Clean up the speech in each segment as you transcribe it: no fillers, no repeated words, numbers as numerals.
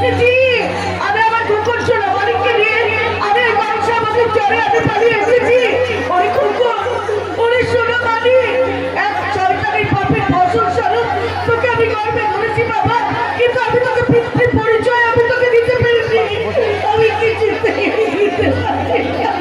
এসেছি। আমি আমার কুকুর সোনা মালিককে নিয়ে আমি ওই কংসাবতীর চরে আমি পালিয়ে এসেছি। ওই কুকুর ওই সোনা মালিক এক শয়তানের পাপের ফসল স্বরূপ তোকে আমি গর্বে ধরেছি বাবা, কিন্তু আমি তোকে পিতৃ পরিচয় আমি তোকে দিতে পেরেছি। আমি কিছুতেই দিতে পারি না।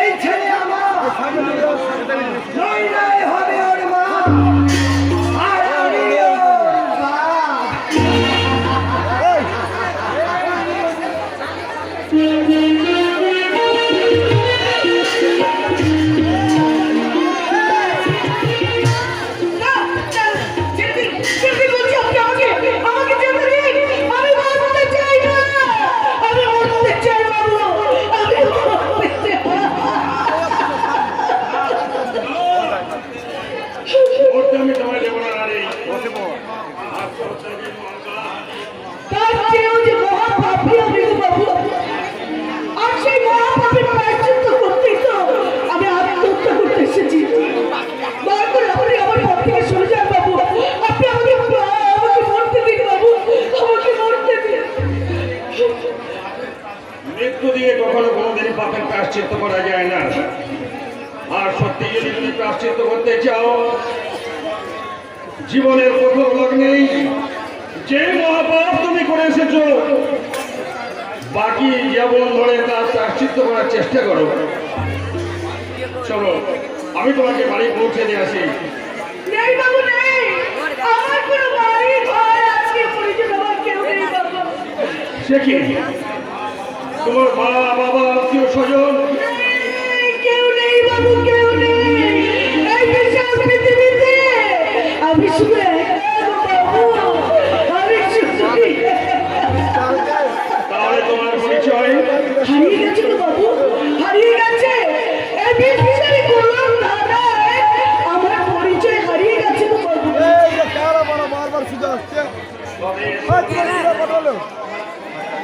এই ছেলে আমার নই নয় হবে ওর মা আর আমি ওর বাপ। আমি তোমায় দেবো না নারী। তার চেয়েও যে মহাপাপী আমি গো বাবু, আর সেই মহাপাপীর প্রায়শ্চিত্ত করতেই তো আমি আত্মহত্যা করতে এসেছি। দয়া করে আপনি আমার পথ থেকে সরে যান বাবু, আপনি আমাকে মরতে দিন বাবু, আমাকে মরতে দিন। মৃত্যু দিয়ে কখনো কোনোদিন পাপের প্রায়শ্চিত্ত করা যায় না। আর সত্যি যদি তুমি প্রায়শ্চিত্ত করতে চাও, জীবনের প্রথম লগ্নেই যে মহাপাপ তুমি করে এসেছো, বাকি জীবন ধরে তার প্রায়শ্চিত্ত করার চেষ্টা করো। চলো, আমি তোমাকে বাড়ি পৌঁছে দিয়ে আসি। নেই বাবু নেই, আমার কোনো বাড়ি ঘর আজকে পরিচয় আমার কেউ নেই বাবু। সে কি, তোমার মা বাবা আত্মীয় স্বজন কেউ নেই বাবু, কেউ নেই এই বিশাল পৃথিবীতে। আমি শুধু একা বাবু, আমি শুধু তাহলে তোমার পরিচয় হারিয়ে গেছে তো বাবু, হারিয়ে গেছে। এই বিশাল গোলাম ধারায় আমার পরিচয় হারিয়ে গেছে তো বাবু।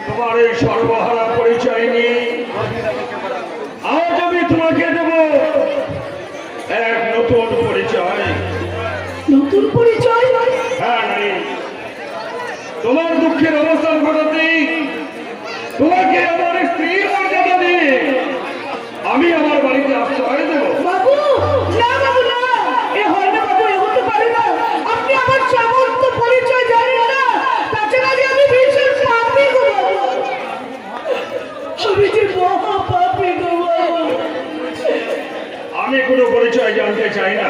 তোমার এই সর্বহারা পরিচয় নিয়ে আজ আমি তোমাকে দেব এক নতুন পরিচয়। নতুন পরিচয়? হ্যাঁ নারী, তোমার দুঃখের অবস্থান ঘটাতেই তোমাকে আমার স্ত্রীর মর্যাদা দিয়ে আমি আমার বাড়িতে আশ্রয় দেব। বাবু না বাবু না, এ হয় না বাবু, এ হতে পারে না। আপনি আমার সমস্ত পরিচয় জানেন না, তাছাড়া যে আমি ভীষণ পাপী গো বাবু, আমি যে মহাপাপী গো বাবু। আমি কোনো পরিচয় জানতে চাই না,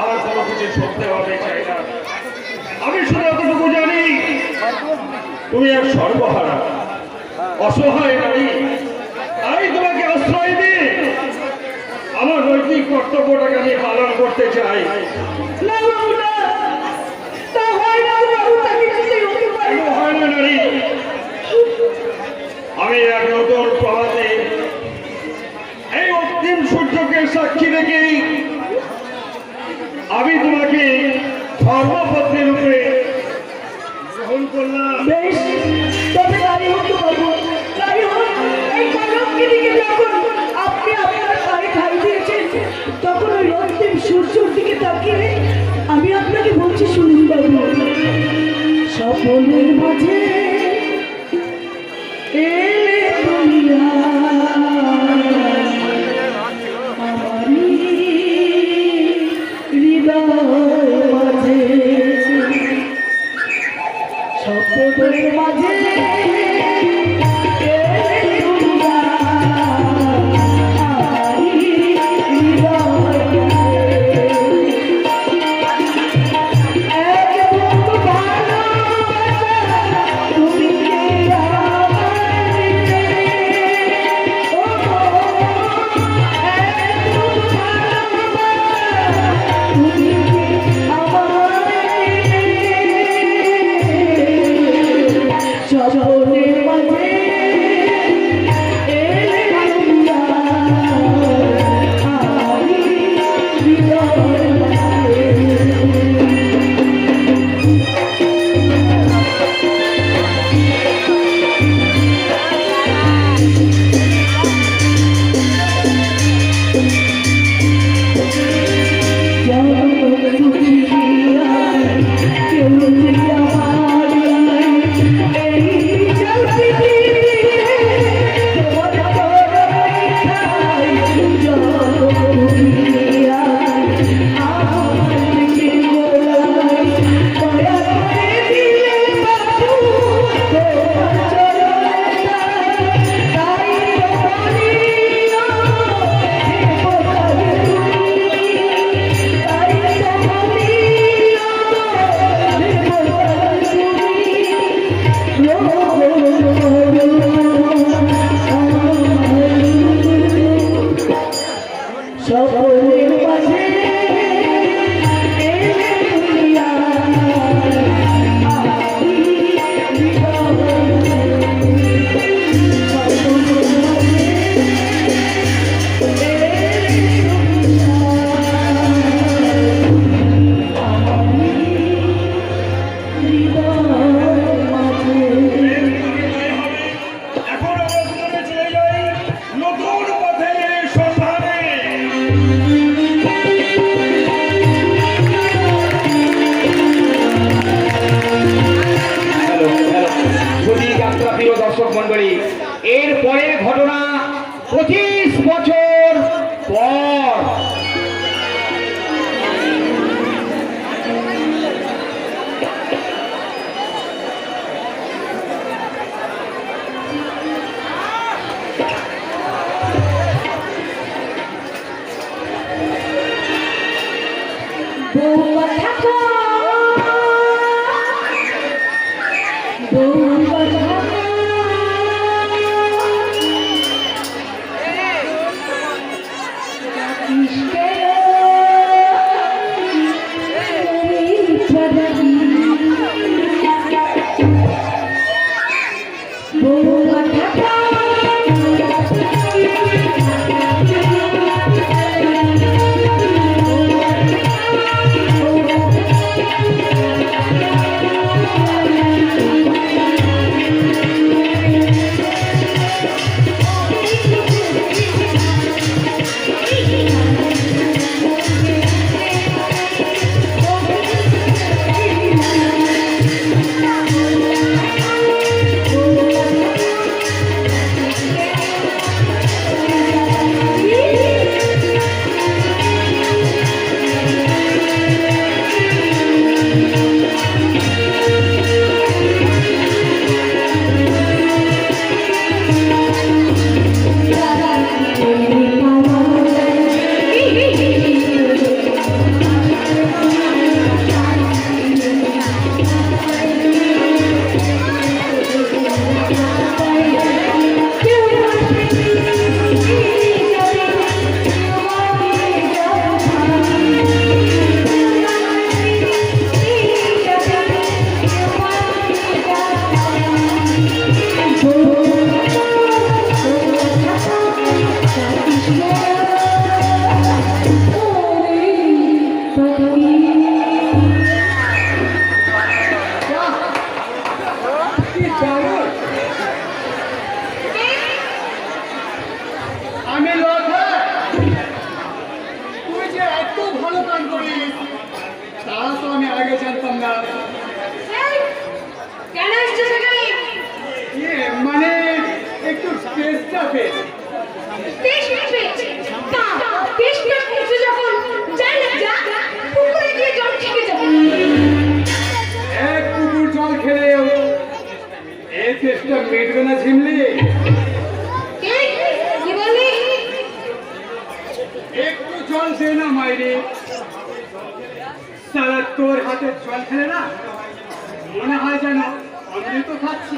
আর কোনো কিছু শুনতে হবে চাই না। আমি শুধু এতটুকু জানি, তুমি এক সর্বহারা অসহায় নারী। আমি তোমাকে আশ্রয় দিই, আমার নৈতিক কর্তব্যটাকে আমি পালন করতে চাই। না বাবু না, তা হয় না গো বাবু, তা কিছুতেই হতে পারে কেন না। হয় না নারী? আমি এক নতুন প্রভাতে এই অন্তিম সূর্যকে সাক্ষী রেখেই আমি তোমাকে ধর্মপত্নী রূপে গ্রহণ করলাম। বেশ, তবে নারী হোক তো বাবু, নারী হোক। এই কলঙ্কিনীকে যখন আপনি আপনার পায়ে ঠাই দিয়েছেন, তখন ওই অন্তিম সূর্যের দিকে তাকিয়ে আমি আপনাকে বলছি, শুনুন বাবু। স্বপ্নের মাঝে এলে তুমি আমারই হৃদয় মাঝে, স্বপ্নের মাঝে এলে তুমি আমারই হৃদয় মাঝে। এক বুক ভালোবাসা তুমি কে আমার দিলে, ও এক বুক ভালোবাসা তুমি কে আমার দিলে। বৌমা থাকো বৌমা থাকো আমি লতা, তুই যে এত ভালো গান করিস তা তো আমি আগে জানতাম না। কেন এসছো সেখানে? মানে একটু টেস্টটা পেয়ে এক কুকুর জল খেলেও এই টেস্টটা মেটবে না ঝিমলি। একটু জল দে না মাইরে, সারা তোর হাতে জল খেলে না মনে হয় যেন অমৃত খাচ্ছি।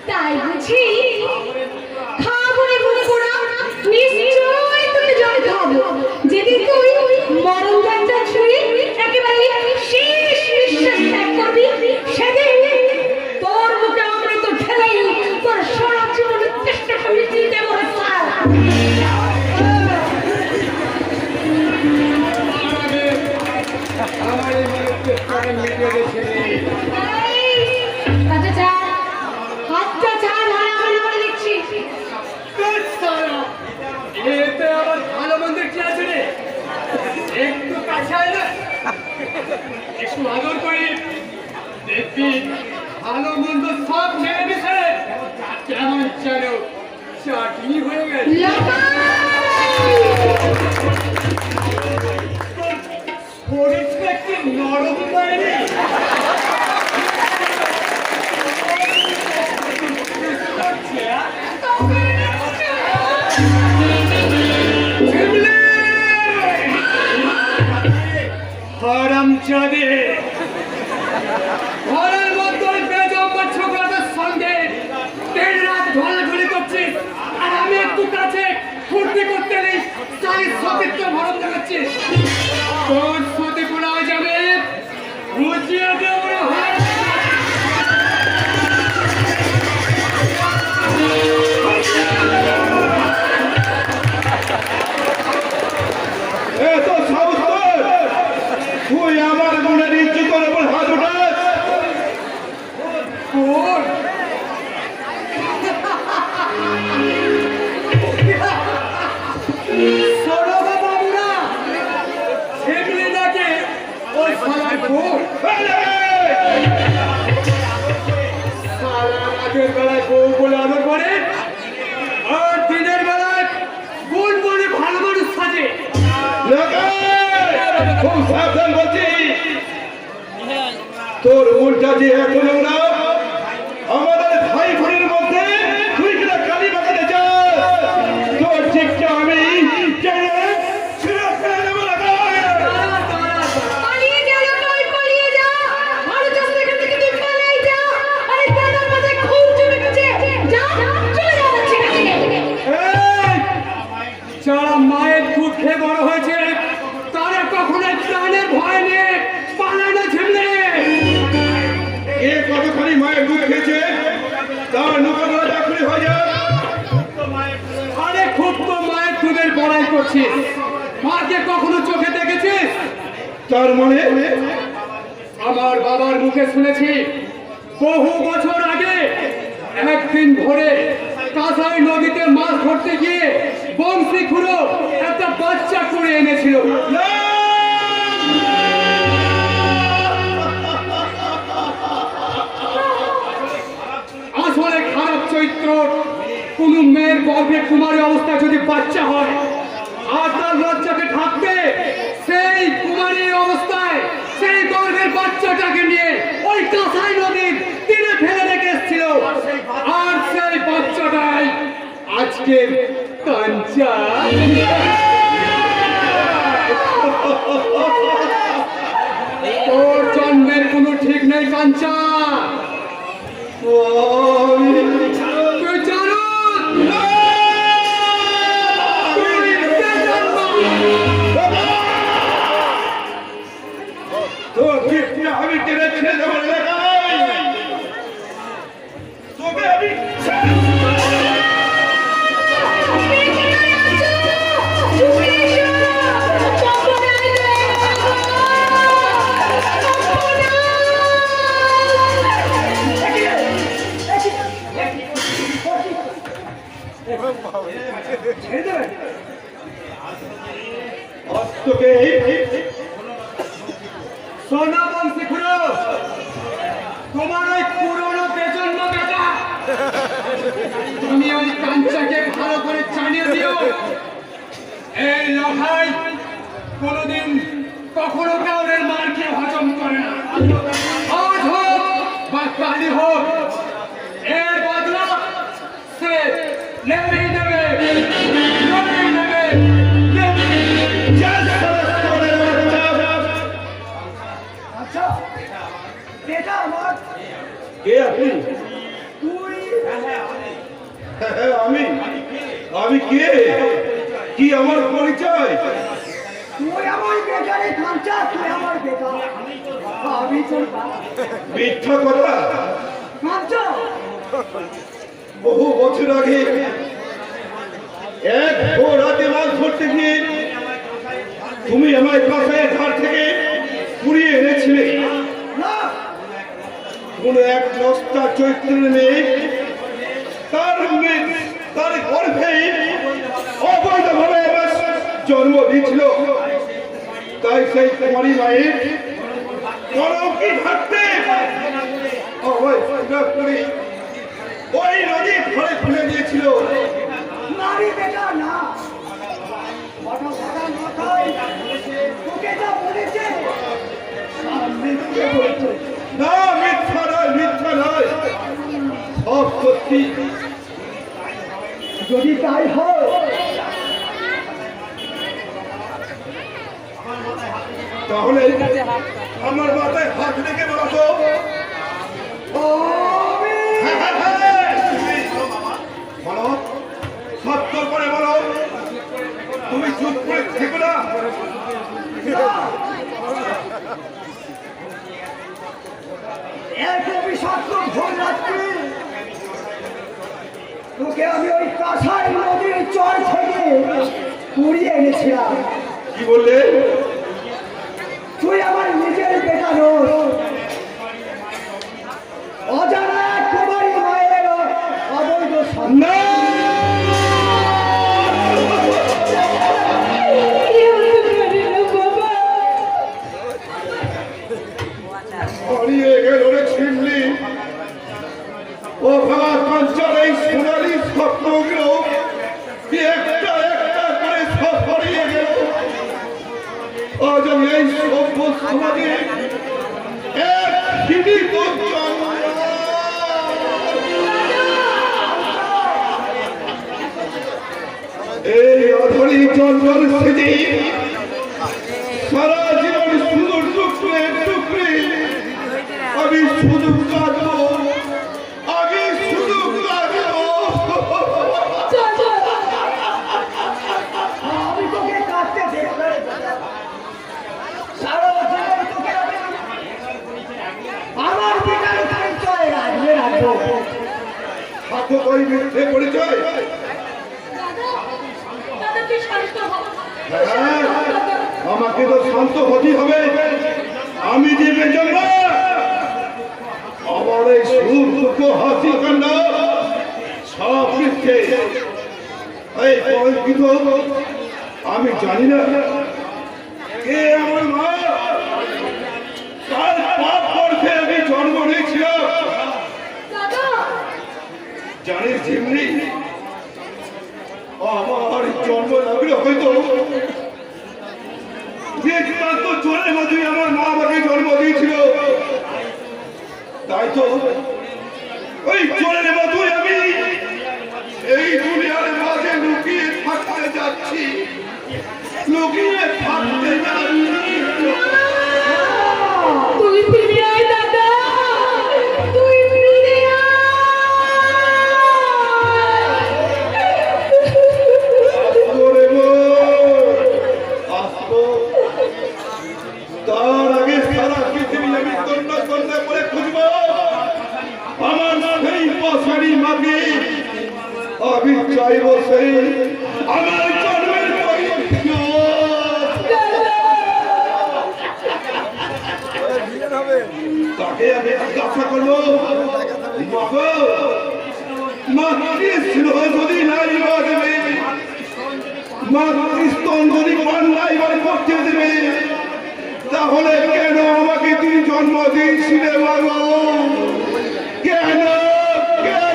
তাই বুঝি খাবো রে বুকুরা, নিশ্চয়ই তুমি জল খাবো। যেদিন তুই মরণ যাত্রা ছুঁয়ে একেবারে শেষ নিঃশ্বাস ত্যাগ করবি, সেদিন তোর মুখে অমৃত ঢেলেই তোর সারা জীবনের চেষ্টাটা মিটিয়ে দেবো রে সাল। আমার এই মনের চেষ্টা মিটিয়ে গেছে। কাছে ছাড়, হাতটা ছাড়, হারাহারি করে দেখছি। এতে আবার ভালো মন্দ কি আছে রে? একটু কাছে আয় না, একটু আদর করি, দেখবি ভালো মন্দ সব মেরে দিছে কেমন যেন চাটনি হয়ে গেছে। শরীরটা একটু নরম হয়নি। হারামজাদে, ঘরের মধ্যে বেজম্মা ছোকরাদের সঙ্গে দিন রাত ঢলাঢলি করছিস, আর আমি একটু কাছে ফুর্তি করতে নেই তাই সতীত্ব ভরণ দেখাচ্ছিস। তোর সতী পোড়া হয়ে যাবে, বুঝিয়ে দেব হয়। এত সাহস তোর? তুই আমার গুণের ইজ্জতের উপর হাত উঠাস? তোর সরবা বাবুরা সেগুলি ডাকে ওই শালার বোন। সারা রাতের বেলায় বউ বলে আদর করে, আর দিনের বেলায় বোন বলে ভালো মানুষ সাজে। খুব সাবধান বলছি, তোর উল্টা যে এখন ওরা আমাদের ভাই বোনের মধ্যে তুই কিনা কালি বাগাতে চাস, তোর ঠিকটা আমি ছেড়ে ফেলে দেবো না। ভয় নিয়ে পালায় না ঝিমলে। এ কতখানি মায়ের দুধ খেয়েছে তার নৌকা ধরে চাকরি হয়ে যায়। আরে খুব তো মায়ের দুধের বড়াই করছিস, মাকে কখনো চোখে দেখেছিস? তার মানে আমার বাবার মুখে শুনেছি বহু বছর আগে একদিন ভোরে কাঁসাই নদীতে মাছ ধরতে গিয়ে বংশী খুঁড়ো একটা বাচ্চা করে এনেছিল। আসলে খারাপ চরিত্র কোন মেয়ের গর্ভে কুমারী অবস্থায় যদি বাচ্চা হয় আর তার বাচ্চাকে ঢাকতে সেই কুমারী অবস্থায় সেই গর্ভের বাচ্চাটাকে নিয়ে ওই কাঁসাই নদীর তীরে ফেলে রেখে এসেছিল। আর সেই বাচ্চাটাই আজকের কাঞ্চা। তোর জন্মের কোনো ঠিক নেই কাঞ্চা। তুই জানো তুই কে জন্ম? তোকে আমি টেনে ছেড়ে দেবো এলাকায়। তোকে আমি তোকে সোনা বংশী খুঁড়ো, তোমার ওই পুরনো বেজন্ম বেটা তুমি ওই কাঞ্চাকে ভালো করে জানিয়ে দিও এই লড়াই কোনোদিন কখনো কাউরের মারকে হজম করে না। আজ হোক বা কালই হোক এর বদলা সে নেবেই নেবে, নেবেই নেবে, আচ্ছা বেটা আমার কে আপনি? তুই আমি আমি কে? কি আমার পরিচয়? তুই আমার বেটারে কাঞ্চা, তুই আমার বেটা, আমি তোর বাবা। মিথ্যা কথা। কাঞ্চা বহু বছর আগে এক রাতে মাছ ধরতে গিয়ে তুমি আমার কাঁসাইয়ের ধার থেকে কুড়িয়ে এনেছিলে। না, কোন এক নষ্টা চৈত্রের মেয়ে তার গর্ভে অবৈধভাবে আমার জন্ম দিয়েছিল। তাই সেই কুমারী মায়ের কলঙ্কি থাকতে ওই নদী ঘরে ফেলে দিয়েছিল। নারী বেটা না, বড় বড় মাথায় তোকে যা বলেছে মিথ্যে বলছে। না, মিথ্যা নয়, মিথ্যা নয়, সব সত্যি। যদি তাই হয় তাহলে আমার মাথায় হাত রেখে বলো তো। হ্যাঁ, হ্যাঁ, হ্যাঁ। বলো, সত্য করে বলো, তুমি চুপ করে থেকো না। এক অভিশপ্ত ভোর রাত্রি তোকে আমি ওই কাঁসাই নদীর চর থেকে কুড়িয়ে এনেছিলাম। কি বললে? তুই আমার নিজের বেটা নস, অজানা এক কুমারী মায়ের অবৈধ সন্তান। না, হারিয়ে গেল রে ছিমলি। ও ভাবা কাঞ্চার এই সোনালি স্বপ্নগুলো একটা একটা করে সব হারিয়ে গেল। আজ আমি এই সভ্য সমাজে এক জীবিত এই অধরি জন্মর স্মৃতি সারা জীবন শুধু টুকরে টুকরে আমি শুধু কাঁদবো, আমি শুধু কাঁদবো। আমি তোকে কাঁদতে দেখলাম, সারা থাকো ওই মিথ্যে পরিচয়। দাদা তুই শান্ত হ। হ্যাঁ, আমাকে তো শান্ত হতেই হবে। আমি যে বেজন্ম, আমার এই সুখ দুঃখ হাসি কান্না সব মিথ্যে। এই কল্পিত। আমি জানি না কে আমার মা, কার পাপ করতে আমি জন্ম নিয়েছিলাম। দাদা জানিস যেমনি আমার জন্ম লাগলে হয়তো নিতান্ত চলে মধ্যে আমার মা আমাকে জন্ম দিয়েছিল। তাই তো ওই চলে মধ্যে আমি এই দুনিয়ার মাঝে লুকিয়ে থাকতে যাচ্ছি, লুকিয়ে থাকতে যাচ্ছি। তুই ফিরে আয় দাদা, তুই ফিরে ওরে মো, আসবো। তার আগে সারা পৃথিবী আমি তন্না তন্না করে খুঁজবো আমার সেই পাশারি মাকে। আমি চাইবো সেই আমার জন্মের তাকে আমি জিজ্ঞাসা করবো, মাগো ছিল যদি নাই বা দেবে, স্তন যদি পান নাই বা করতে দেবে, তাহলে কেন আমাকে তুমি জন্ম দিয়েছিলে মাগো? কেন কেন?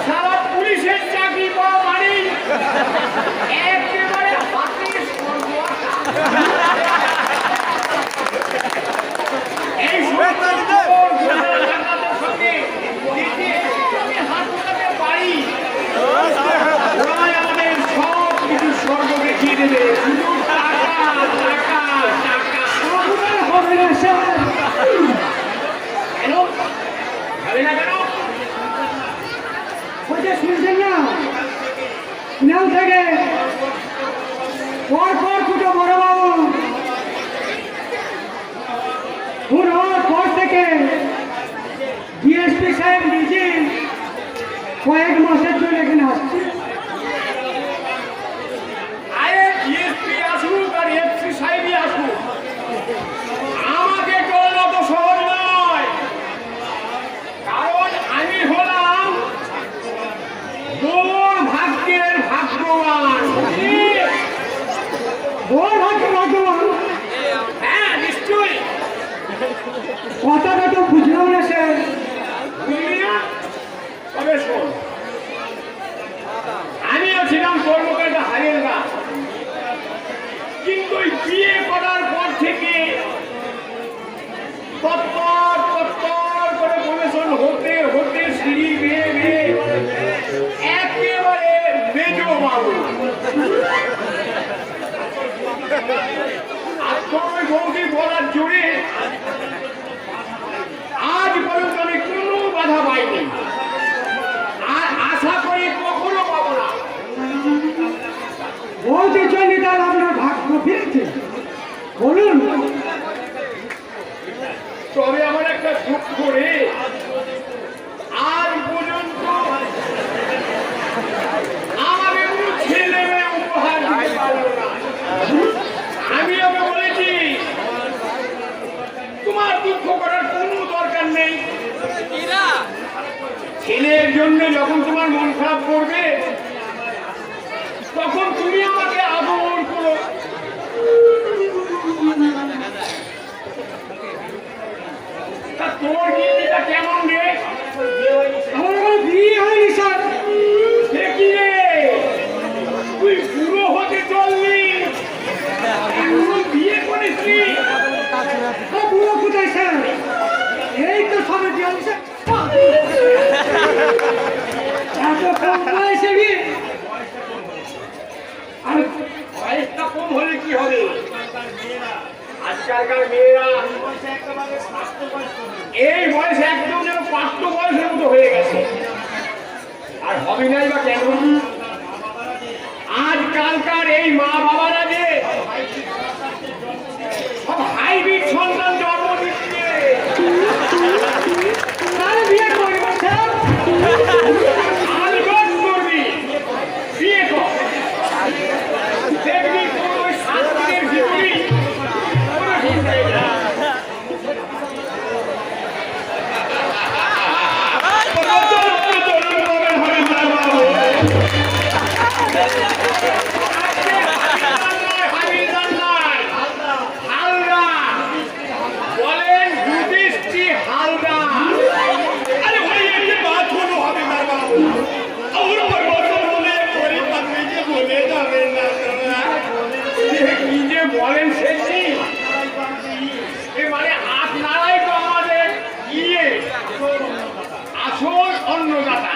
সারা পুলিশের চাকরি পাওয়া মানে একেবারে হাতে সর্বহারা। এই সমস্ত চোর ডাকাতের সঙ্গে যদি আমি হাত মেলাতে পারি, ওরাই আমাদের সব কিছু স্বর্গ দেখিয়ে দেবে। শুধু টাকা টাকা টাকা হবে না স্যার। কেন হবে না কেন? শুনছেন না? নাম থেকে পরপর দুটো বড় বাবু খুন হওয়ার পর থেকে ডিএসপি সাহেব নিজে কয়েক মাসের জন্য এখানে আসছে। আরে ডিএসপি আসুক আর এসপি সাহেবই আসুক, আমাকে করলে তো সহজ নয়। কারণ আমি হলাম তোর ভাগ্যের ভাগ্যবান। ওর ভাগ্যের ভাগ্যবান? হ্যাঁ নিশ্চয়ই। কথাটা তো বুঝলাম না স্যার। বুঝলি না? তবে শোন, আমিও ছিলাম কর্মকর্তা হারের গা, কিন্তু বিয়ে করার পর থেকে তত্তর তত্তর করে প্রমোশন হতে হতে সিঁড়ি বেয়ে বেয়ে একেবারে মেজো বাবু। আর তোর বৌদি বলার জোরে আজ পর্যন্ত আমি কোনো বাধা পাইনি, আর আশা করি কখনো পাবো না। বৌদি জন্য তার আপনার ভাগ্য ফিরেছে বলুন। তবে আমার একটা দুঃখ রে, আজ পর্যন্ত আমাকে কোনো ছেলে মেয়ে উপহার দিতে পারলো না। আমি ওকে বলেছি তোমার দুঃখ করার কোনো দরকার নেই, ছেলের জন্য যখন তোমার মন খারাপ করবে তখন তুমি আমাকে আদর করো। বুড়ো কোথায় স্যার? এই তো সবে জলসা। এত কম বয়সে বিয়ে? আর বয়সটা কম হলে কি হবে? আজকালকার মেয়েরা এই বয়সে একদম যেন প্রাপ্ত বয়সের মতো হয়ে গেছে। আর হবে নাই বা কেন? আজকালকার এই মা বাবারা যে সব হাইব্রিড সন্তান জন্ম দিচ্ছে। তার বিয়ে করবো স্যার। আলগত করবি, বিয়ে কর। দেখবি তোর ওই 7 দিনের ভিতরেই কোনো ঠিক হয়ে যাবে। বলেন যুধিষ্ঠির হালদার। अरे भाई ये बात होनो हमें ना बाबू और परमात्मा बोले कोरी पत्नी के बोले जावे ना কি যে বলেন সেটি মানে আপনারাই তো আমাদের ইয়ে আসল অন্নদাতা।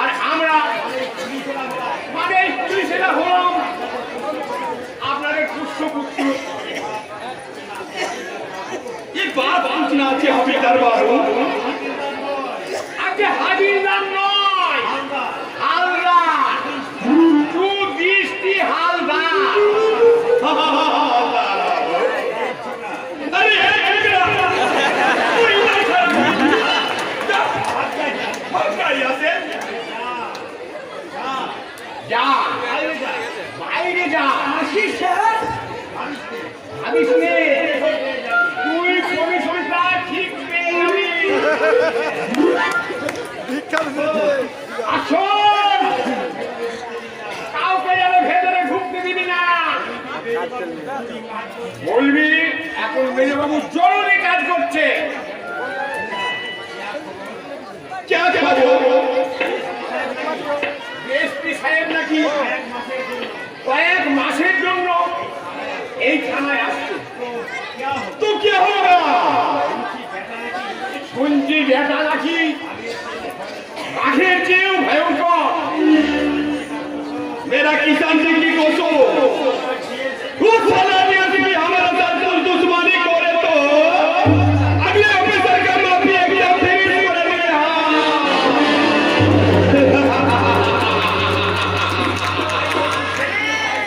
আর আমরা মানে পুলিশেরা হলাম আপনাদের পুষ্পপুত্র। ये बात पूछना चाहिए हमें दरबार আজকে হাবিলদার নয়, হালদার, যুধিষ্ঠির হালদার। अरे ये किधर तू इधर खड़ा भाग जा यहाँ से যা বাইরে যা। আসি স্যার। আমি শুনে তুই কমিশনটা ঠিক পেয়ে যাবি। আসুন, কাউকে যেন ভেতরে ঢুকতে দিবি না। বলবি এখন মেজবাবু জরুরি কাজ করছে। क्या करो এসপি সাহেব নাকি কয়েক মাসের জন্য এই থানায় আসছে। तो क्या होगा শুনছি বেটা নাকি বাঘের চেয়েও ভয়ঙ্কর। मेरा किसान सिंह की कोसो उस सलामी आदमी हमारा साथ दुश्मनी करे तो अगले ऑफिसर का माफी एकदम फिनिश कर दिया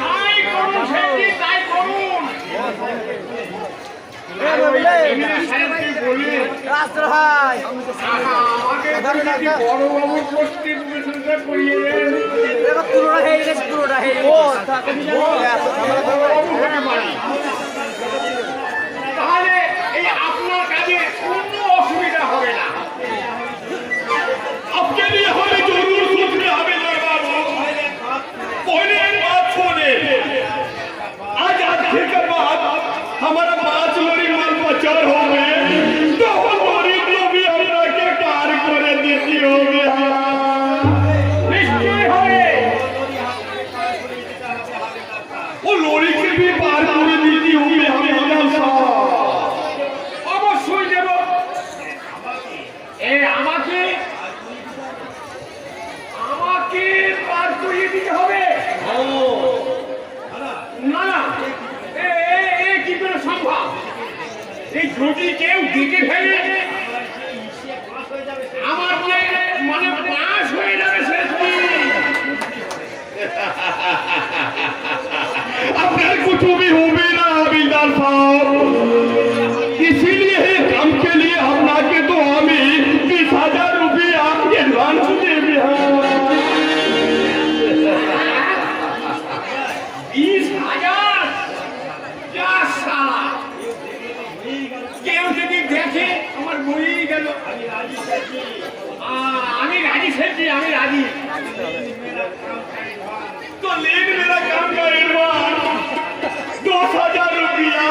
তাই করুন সেটি, তাই করুন। এমএলএ সাহেবকে বলি, আমাকে যদি বড়বাবুর পোস্টে প্রশংসা করিয়ে দেন, বড়বাবু হতে পারি। তাহলে এই আপনার কাজে কোনো অসুবিধা হবে না। आपके लिए हमें जरूर सोचने हमें दरबार पहले एक बात छोड़े आज के बाद हमारा 5 लोरी माल प्रचार हो गए तो हम लोरी को भी अपना के कार्य करे देती हो गया নিশ্চয় হবে। वो लोरी के भी पार करे देती होगी हमें एकदम साफ অবশ্যই দেব। আমাকে আমাকে পার করিয়ে দিতে হবে। না না, এ কি করে সম্ভব? এই যদি কেউ দিতে ফেলে আমার যে মানে পাস হয়ে যাবে সেটি। अपने कुछ भी हो भी ना हविलदार साहब इसीलिए काम के लिए हम ना के तो हमें 20,000 रुपये आपके एडवांस दे भी हैं 20,000 যা শালা। কেউ যদি দেখে আমার বই গেল। আমি রাজি সেটি, আমি রাজি। तो लेन मेरा काम का एडवांस 10,000 रुपया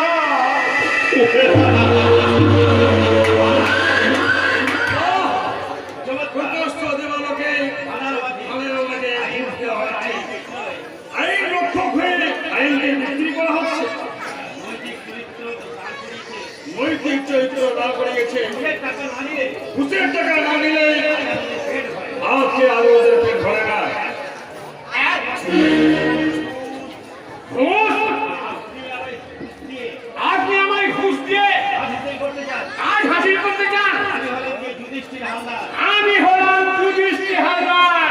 আইন রক্ষক হয়ে আইনকে বিক্রি করা হচ্ছে। নিজের চরিত্র না করিয়েছে, ঘুষের টাকা না নিলে আজকে আজ ওদের পেট ভরে না। আপনি আমায় ঘুষ দিয়ে কাজ হাসিল করতে চান? আমি হলাম যুধিষ্ঠির হালদার।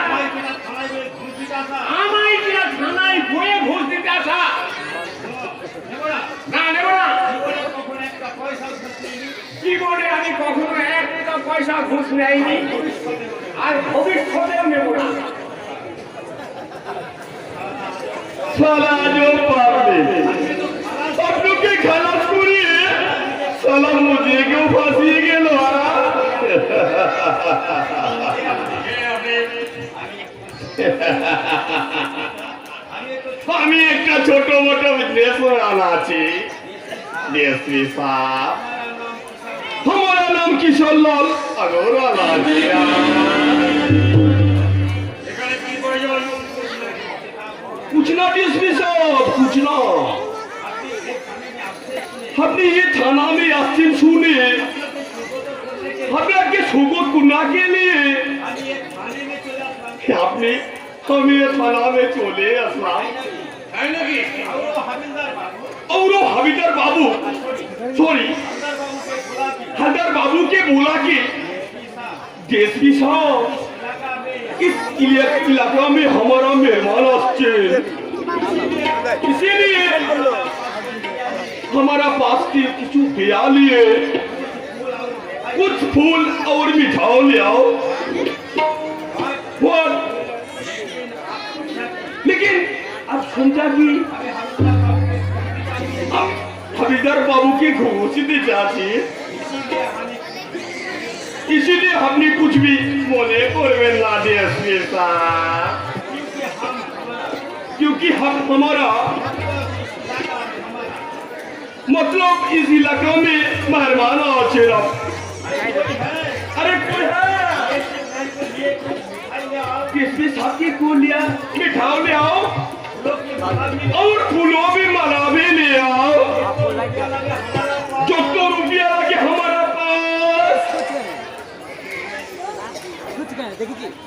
আমায় কিনা থানায় বয়ে ঘুষ দিতে আসা? না, নেব না। জীবনে আমি কখনো একটা পয়সা ঘুষ নেয়নি, আর ভবিষ্যতেও নেব না। সালা जो पागल अपनों के खलास करिए साला मुझे क्यों फांसी गेल আমি একটা ছোট মোটো বিজনেস वाला আছি डीएसपी साहब हमारा नाम किशोर लाल अग्रवाल আছে এখানে কি প্রয়োজন? कुछ ना डीएसपी साहब कुछ ना আপনি ये थाना में आस्तीन सुने আপনাকে সুগত গুনা के लिए আপনি আমি थाना में चले আসলাম তাই নাকি? और वो हविलदार बाबू सॉरी हविलदार बाबू के बोला कि डीएसपी साहब इस इलाका में हमारा मेहमान आते इसीलिए हमारा पास की कुछ बिया लिए कुछ फूल और मिठाई ले आओ लेकिन अब समझा कि हविलदार बाबू की घूस दी जाती इसीलिए हमने कुछ भी बोले ना डीएसपी साहब क्योंकि हम हमारा मतलब इस इलाका में मेहमान अच्छे अरे कोई है डीएसपी साहब की को लिया मिठाई ले आओ और फूलों भी माला भी ले आओ जो तो रुपया लगे हमारा पास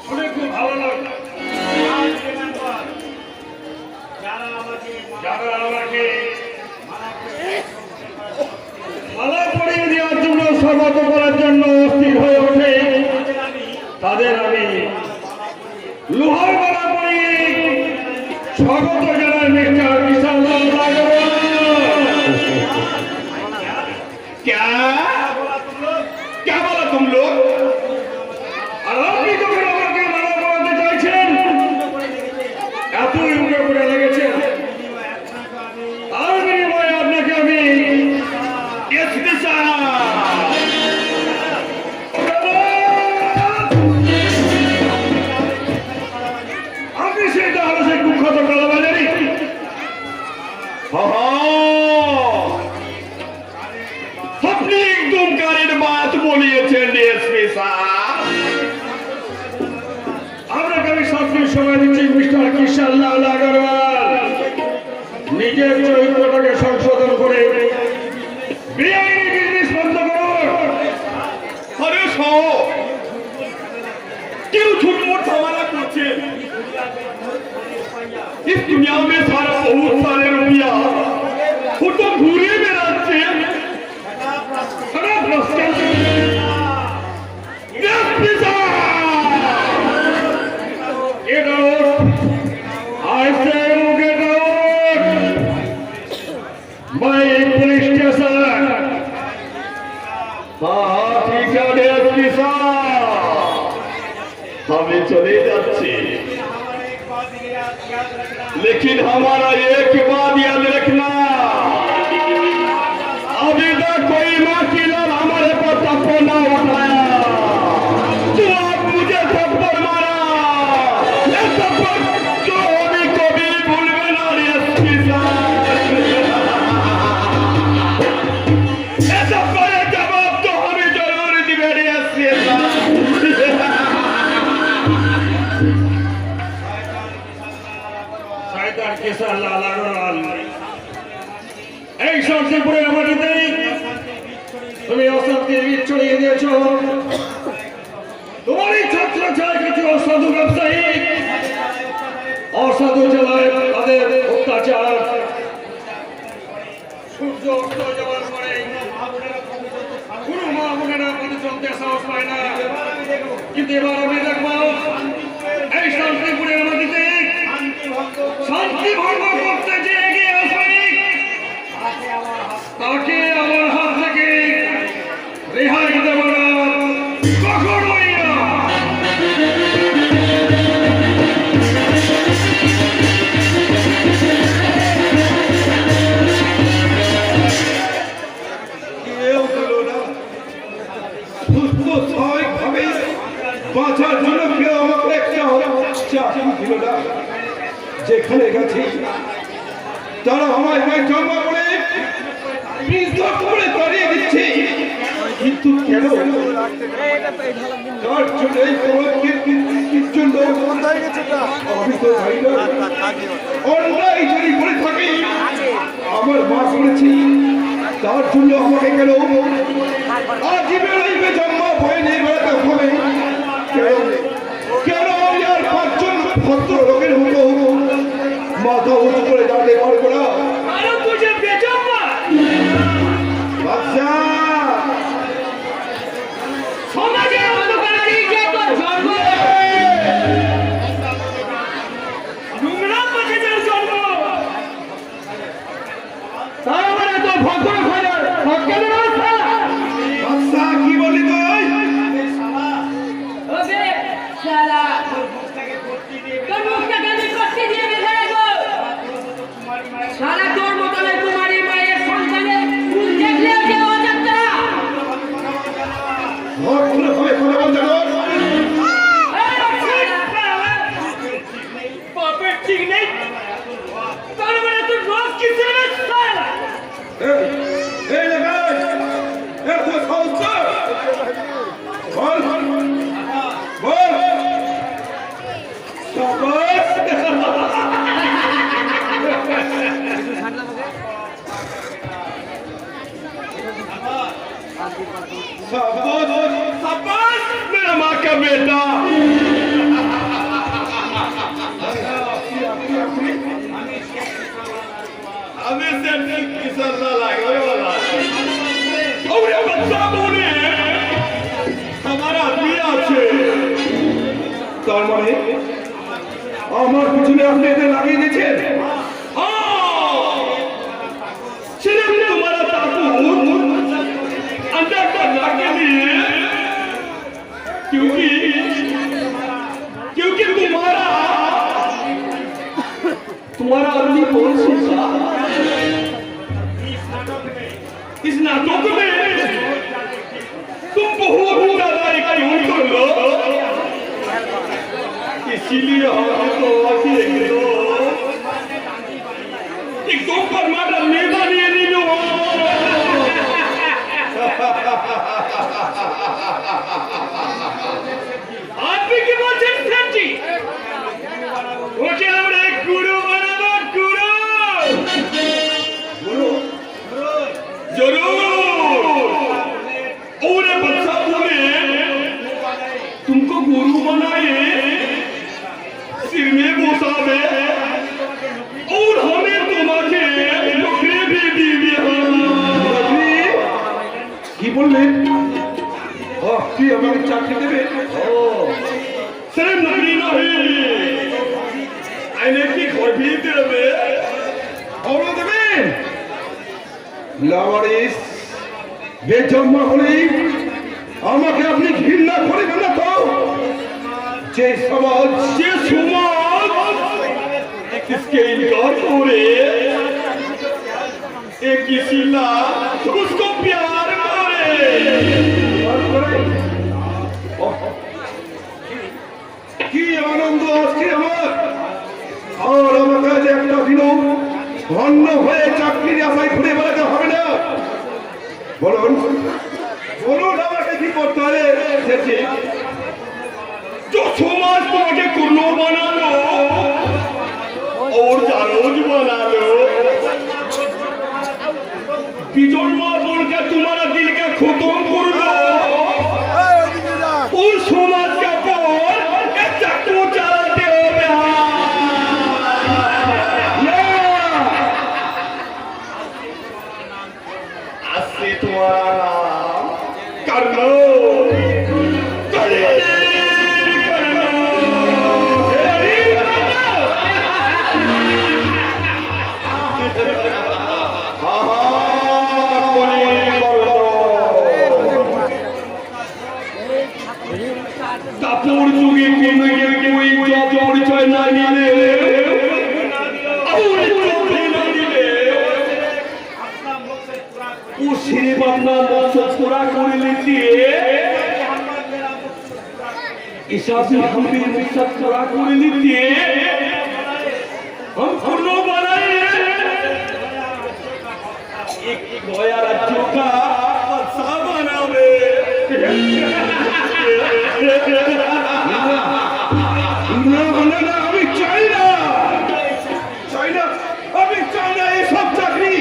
শুনে খুব ভালো লাগলো। যারা আমাকে মালা পরিয়ে দেওয়ার জন্য স্বাগত করার জন্য অস্থির হয়ে ওঠে, তাদের আমি লোহার মালা পরিয়ে স্বাগত জানাই মিস্টার বিশাল লাল আগরওয়াল। क्या क्या बोला तुम लोग আর আপনি যখন আমাকে মালা পরাতে চাইছেন, এতই উঠে পড়ে লেগেছেন, তার বিনিময়ে আপনাকে আমি डीएसपी साहब আপনি সেটা হলো সেই কুখ্যাত কালাবাজারি। अपनी एकदम करेक्ट बात बोलिए डीएसपी साहब আপনাকে আমি 7 দিন সময় দিচ্ছি মিস্টার কিশোর লাল আগরওয়াল, নিজের চরিত্রটাকে সংশোধন করে বেআইনি বিজনেস বন্ধ করুন। अरे सो क्यों झूठ मूठ हमारा पूछे इस दुनिया में सारा बहुत सारे रुपया वो तो घूरे में रहते खराब रास्ते डीएसपी साहब get out! I say you get out! My police station! हाँ ठीक है डीएसपी साहब हमें चले जाते लेकिन हमारा एक बात याद रखना अभी तक कोई वकील हमारे पर थप्पड़ ना उठाया तो आप मुझे थप्पड़ मारा ये थप्पड़ जो अभी कभी भूलवे ना डीएसपी साहब ये थप्पड़ का जवाब तो हमें जरूर दिवे डीएसपी साहब শয়তান কিশোর লাল আগরওয়াল এই শান্তিপুরের মাটিতে তুমি অসাধুকে ছড়িয়ে দিয়েছ। তোমারই ছাত্র ছায় কিছু অসাধু ব্যবসায়ী অসাধু জেলায় তাদের অত্যাচার। সূর্য অস্ত যাওয়ার পরে কোনো মা বোনেরা পথে চলতে সাহস পায় না, কিন্তু এবার আমি দেখবো এই শান্তিপুরের মাটিতে শান্তি ভঙ্গ করতে যে এগিয়ে আসবে তাকে আমার হাত থেকে রেহাই দেব না, কখনোই না। কেউ দিল না, সুস্থ স্বাভাবিকভাবে বাঁচার জন্য কেউ আমাকে একটা চাকরি দিল না। যেখানে গেছি তারা আমায় জন্ম করে করে তাড়িয়ে দিচ্ছে, কিন্তু কেন? তার জন্য আমি তো জানি না। অন্যায় যদি করে থাকি, আমার মা করেছি, তার জন্য আমাকে কেন আজীবন জন্ম ভয় নিয়ে বেড়াতে হবে? কেন আমি আর 5 জন ভদ্র লোকের মতো মাথা উঁচু করে দাঁড়াতে পারবো না? বাচ্চা সমাজের অন্ধকারে যে তোর জন্ম, নোংরা পথে যে জন্ম, তার মানে তো ভদ্র খোঁজার ভক্তের ব্যবস্থা। বাচ্চা কি বলি তুই? ওবে শালা তোর মুখটাকে আমি কষ্ট দিয়ে বেঁধে রাখবো। শালা তোর মতন এই কুমারী মায়ের সন্তানে ফুল দেখলেও যে অজাত্তা। ভদ্রভাবে কথা বল জানো? বাপের ঠিক নেই, তার মানে তোর রোজ কিসের ব্যবস্থা? এই লাগাই এত সাউন্ড বল বল शाबाश मेरा माँ का बेटा। हमें से किसान लगे वाला और ये बच्चा बोले हमारा बिया छे তার মানে আমার পিছনে আপনি এদের লাগিয়ে দিয়েছেন। सिर्फ तुम्हारा ताबूत अंदर तक लाके लिए, क्योंकि तुम्हारा अगली कौन सी इस नाटक में तुम बहुत ज्यादा एक कर लो, इसीलिए हम तो एक दो परमात्मा नेता नहीं लो। আপনি কি বলছেন সেটি? ওকে আমরা গুরু বানাবো, গুরু गुरु जरूर। और बच्चा बोले तुमको गुरु बनाए, सिर में घुसावे और हमें तुम्हारे नौकरी भी दी কি বললেন? কি আমাকে চাকরি দেবে? सिर्फ नौकरी नहीं, आईने की घर भी देवे और देवेन। লাওয়ারিস বেজন্মা হলেই আমাকে আপনি ঘৃণা করবেন না তো? যে সমাজ इसके इनकार करे एक किसी ना उसको प्यार करे। কি আনন্দ আজকে আমার, আর আমাকে যে একটা দিনও ধন্য হয়ে চাকরির আশায় ঘুরে বেড়াতে হবে না। বলুন বলুন আমাকে কি করতে হবে? जो समाज तुम्हारे कुर्नो बना लो और जारोज बना लो, बिजोड़ मार बोल के तुम्हारा दिल के খতম করবো ওর সমাজ কাপড় একটা তো চালাতে হবে। আসছে তোমার নাম কর্ণ কাপড় যুগে ওই পরিচয় না নিলে ও সিঁড়ি বাংলা পোড়া করে নিতে ইসাবি হামবি মুসাদ পোড়া করে নিতে हम फुल्लो बनाए एक गोया राज्यों का बसा बनावे আমি চাই না এই সব চাকরি।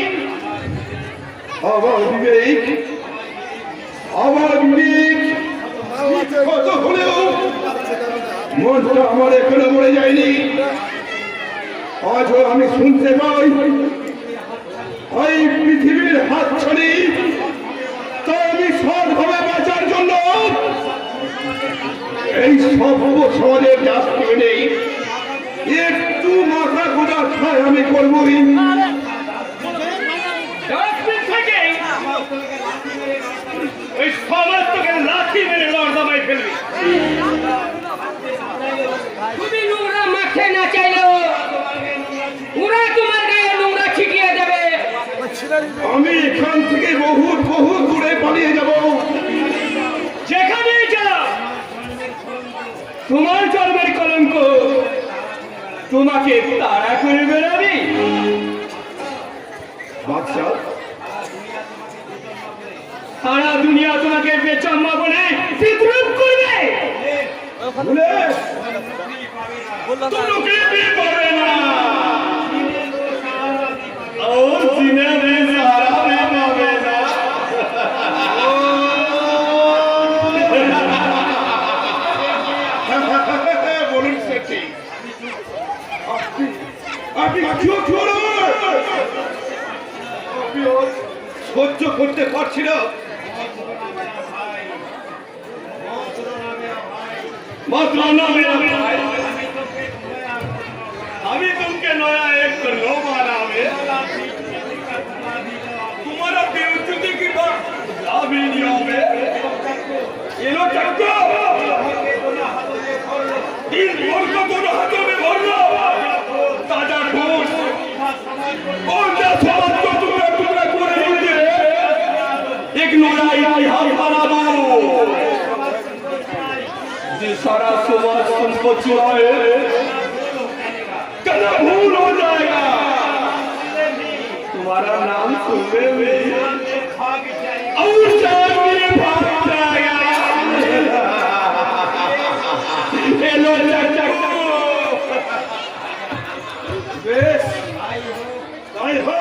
আমার বিবেক কত হলেও মনটা আমার এখনো মরে যায়নি। আজও আমি শুনতে পাই এই পৃথিবীর হাত ছাড়ি, তাই আমি সৎভাবে বাঁচার জন্য এই সভ্য সমাজের কাছ থেকে নেই একটু মাথা গোজার ঠাই আমি করবই। ওই সমাজ তোকে লাঠি মেরে লড়দামাই ফেলবি। তুমি নোংরা মাঠে না চাইলেও ওরা তোমার গায়ে নোংরা ছিটিয়ে দেবে। আমি এখান থেকে বহুত দূরে পালিয়ে যাব। যেখানে যা তোমার জন্মের কলঙ্ক তোমাকে তাড়া করে বেরোবি। বাদশা, সারা দুনিয়া তোমাকে বেচম্মা বলে বিদ্রুপ করবে। তোকে বিয়ে করবে না और जीने में सहारा में पावे ना। बोलून सेठी আপনি क्यों সহ্য করতে পারছি না। मात्र ना मेरा भाई, अभी तुमके नया एक लो मारा में तुम्हारा बेइज्जती की बात अभी नहीं होवे। ये लो चक्को तीन मोर को दोनों हाथों में भर लो ताजा ठोस और क्या समाज को टुकड़ा टुकड़ा करे दीजिए एक नया इतिहास बना दो। जी सारा समाज तुमको चुराए कल भूल हो जाएगा। तुम्हारा नाम सुनने में और जान में भाग जाएगा। हेलो चाचा बेस ताई हो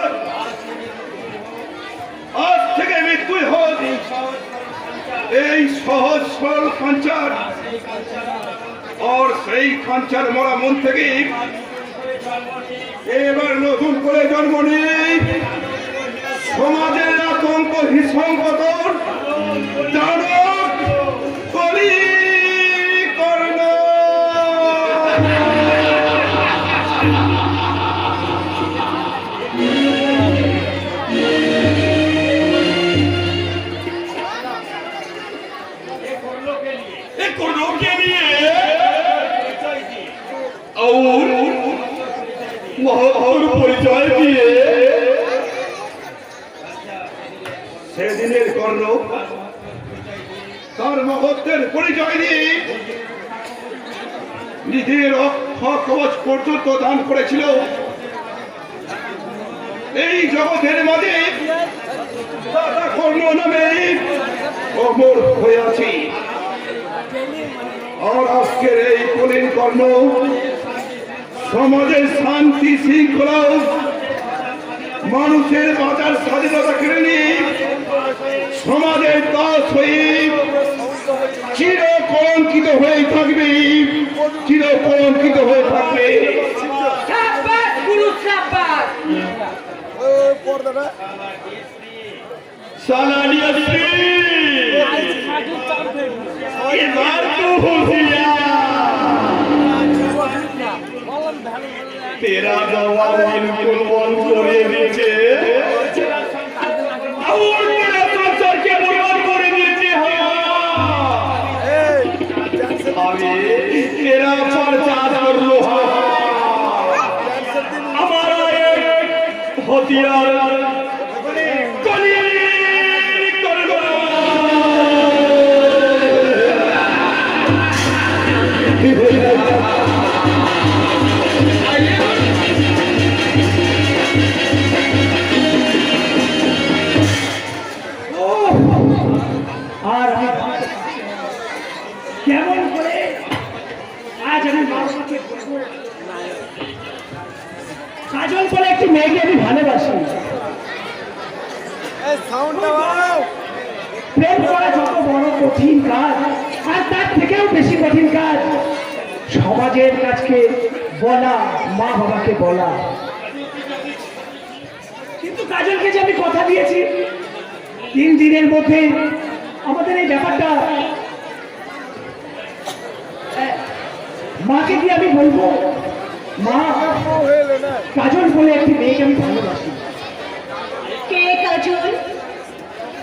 आज থেকে মৃত্যু হোক এই সহজ সরল খাঞ্চার और সেই খাঞ্চার মরা মন থেকে এবার নতুন করে জন্ম নেই সমাজের আতঙ্ক হিংসঙ্গতর দানব কলি কর্ণ। মহৎ পরিচয় দিয়ে সেদিনের কর্ণ তার মহত্বের পরিচয় দিয়ে নিজের কবচ পর্যন্ত দান করেছিল। এই জগতের মাঝে দাদা কর্ণ নামে অমর হয়ে আছি। আর আজকের এই কলিন কর্ণ সমাজের শান্তি শৃঙ্খলা মানুষের বাঁচার স্বাধীনতা কেড়ে নিয়ে সমাজের দাস হয়ে চির কলঙ্কিত হয়ে থাকবে, চির কলঙ্কিত হয়ে থাকবে। সাব্বাস গুরু সাব্বাস। सालानिया এবার তো तेरा दवा बिल्कुल बंद করে দিয়েছে, और मेरा संसार के बर्बाद করে দিয়েছে। আমি तेरा प्रचार कर लो, हमारा एक हथियार আর কেমন করে আজ আমি মা বাবাকে বলবো, কাজল বলে একটি মেয়েকে আমি ভালোবাসি। প্রেম করা যত বড় কঠিন কাজ, আর তার থেকেও বেশি কঠিন কাজ সমাজের কাছকে বলা, মা বাবাকে বলা। কিন্তু কাজলকে যে আমি কথা দিয়েছি 3 দিনের মধ্যে আমাদের এই ব্যাপারটা মাকে দিয়ে আমি বলবো, মা কাজল বলে একটি মেয়েকে আমি ভালোবাসি। কে কাজল?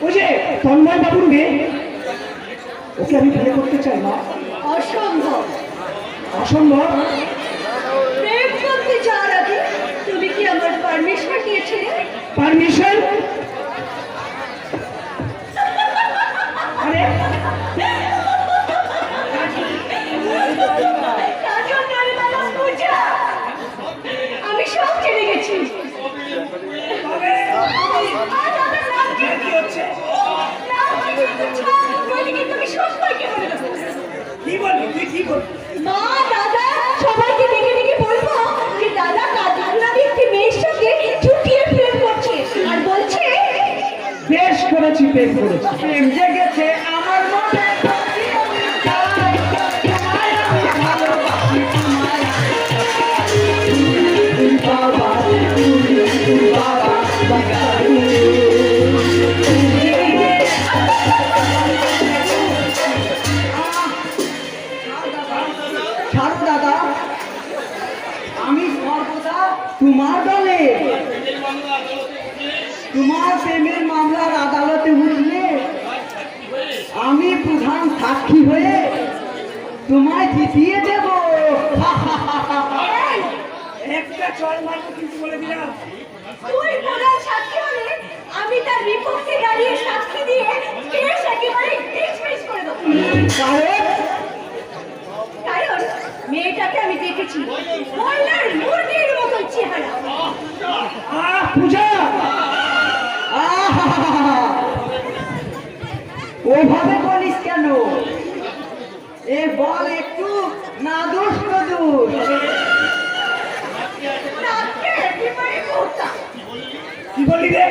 ওই যে তন্ময় বাবুর মেয়ে, ওকে আমি বিয়ে করতে চাই মা। অসম্ভব। অসম্ভব? প্রেম করতে যাওয়ার আগে তুমি কি আমার পারমিশন নিয়েছিলে? পারমিশন? আরে কাজল নারীবালা পূজা, আমি সব জেনে গেছি। কি হচ্ছে? তুমি সবাইকে বলে দেবো। কি বলবি তুই? কি বলবি? মা দাদা সবাইকে ডেকে ডেকে বলবো যে দাদা কাজল নামে একটি মেয়ের সাথে চুটিয়ে প্রেম করছে, আর বলছে বেশ করেছি, প্রেম করেছি। প্রেম জেগেছে আমার মনে। ছাড়ো দাদা, আমি সর্বদা তোমার দলে। তোমার প্রেমের মামলার আদালতে উঠলে আমি প্রধান সাক্ষী হয়ে তোমায় জিতিয়ে দেব। একটা চল মারবো কিন্তু বলে দিলাম। তুই প্রধান সাক্ষী হলে আমি তার বিপক্ষে দাঁড়িয়ে সাক্ষী দিয়ে কেস একেবারে ডিসমিস করে দেবো। কারণ মেয়েটাকে আমি দেখেছি, ময়লার মুরগির মতন চেহারা। পূজা, ওভাবে বলিস কেন? এ বল একটু না দোষ দোষ। কি বললি রে?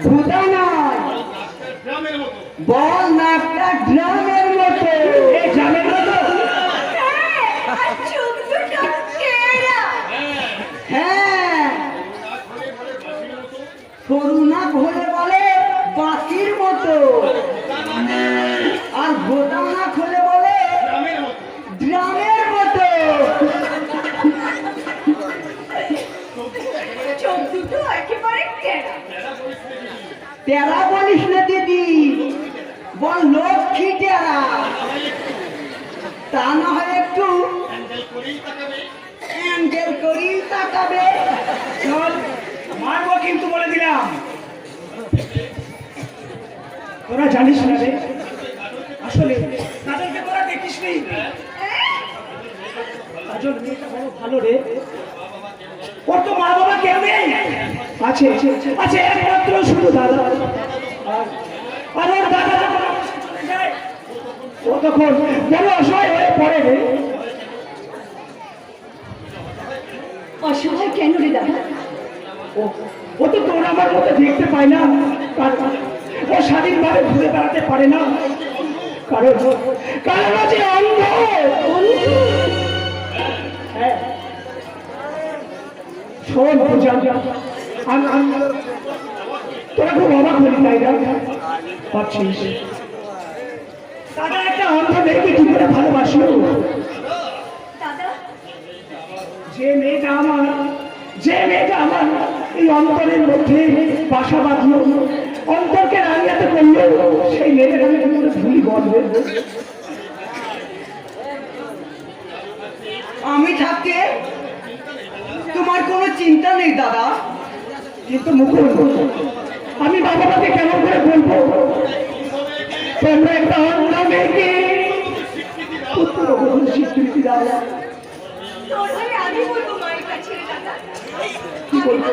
ভূতা নয়, বল না একটা ড্রামের মতো। এই জামের মতো? হ্যাঁ, সরু না হলে বলে বাঁশির মতো, আর ভোটা না খোলে বলে ড্রামের মতো। চোখ দুটো একেবারে টেরা বলিস না দিদি, বল লক্ষ্মী টেরা। তা না হয় একটু অ্যাঙ্গেল করেই তাকাবে। চল মারবো কিন্তু বলে দিলাম। তোরা জানিস না রে, আসলে কাজলকে তোরা দেখিস নি। কাজল মেয়েটা বড় ভালো রে, ওর তো মা বাবা কেউ নেই। আছে আছে একমাত্র শুধু দাদা। আর ওর দাদা যখন অবশ্যই চলে যায়, ও তখন বড় অসহায় হয়ে পড়ে রে। অসহায় কেন রে দাদা? ও তো তোর আমার মতো দেখতে পায় না, কারণ ও স্বাধীনভাবে ঘুরে বেড়াতে পারে না, কারণ কারণ ও যে অন্ধ। হ্যাঁ, শোন পূজা, তোরা খুব অবাক হলি তাই না? পাচ্ছিস দাদা একটা অন্ধ মেয়েকে কি করে ভালোবাসলো? দাদা, যে মেয়েটা আমার এই অন্তরের মধ্যে বাসা বাঁধলো, অন্তরকে রাঙিয়াতে করলো, সেই মেয়েটাকে আমি কি করে ভুলি বলবে? আমি থাকতে তোমার কোনো চিন্তা নেই দাদা। কিন্তু মুকুল, আমি বাবা মাকে কেমন করে বলবো তোমরা একটা অন্য মেয়েকে পুত্র বলে স্বীকৃতি দাও? তোর হয়ে আমি বলবো মায়ের কাছে দাদা, কি বলবো?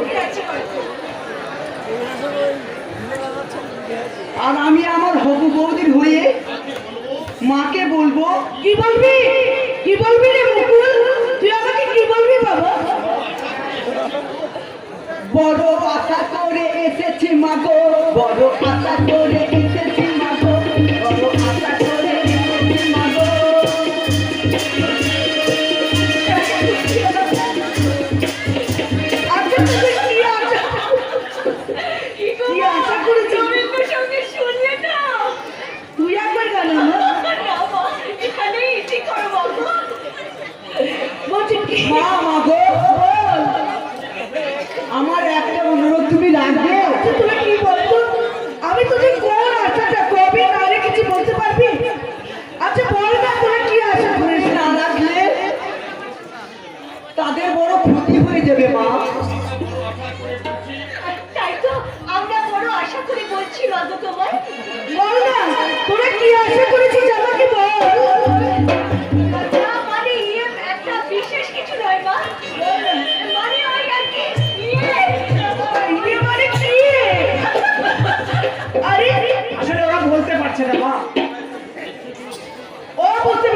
আর আমি আমার হবু বৌদির হয়ে মাকে বলবো। কি বলবি? কি বলবি রে মুকুল? তুই আমাকে কি বলবি বাবা? বড় আশা করে এসেছি মাগো, বড় আশা করে এসেছি মাগো, বড় আশা করে এসেছি মাগো। আচ্ছা তুমি কি আশা, কি আশা করেছিস? সঙ্গে শুনলে না? তুই একবার গান এখানে ইতি করো বাবু। বলছি কি মাগো, আমার একটা অনুরোধ তুমি রাখবে? তুমি কি বলতো? আমি তোকে কোন আশাটা কবে না রেখেছি বলতে পারবি? আচ্ছা বল না, তোরা কি আশা করিস? না রাখলে তাদের বড় ক্ষতি হয়ে যাবে মা। তাই তো আমরা বড় আশা করে বলছি রাজা তোমার। বল না তোরা কি আশা করেছিস আমাকে বল। মানে একটা বিশেষ কিছু নয় মা, মানে ওই আর কি মানে কি? আরে আসলে ওরা বলতে পারছে না মা। ও বুঝতে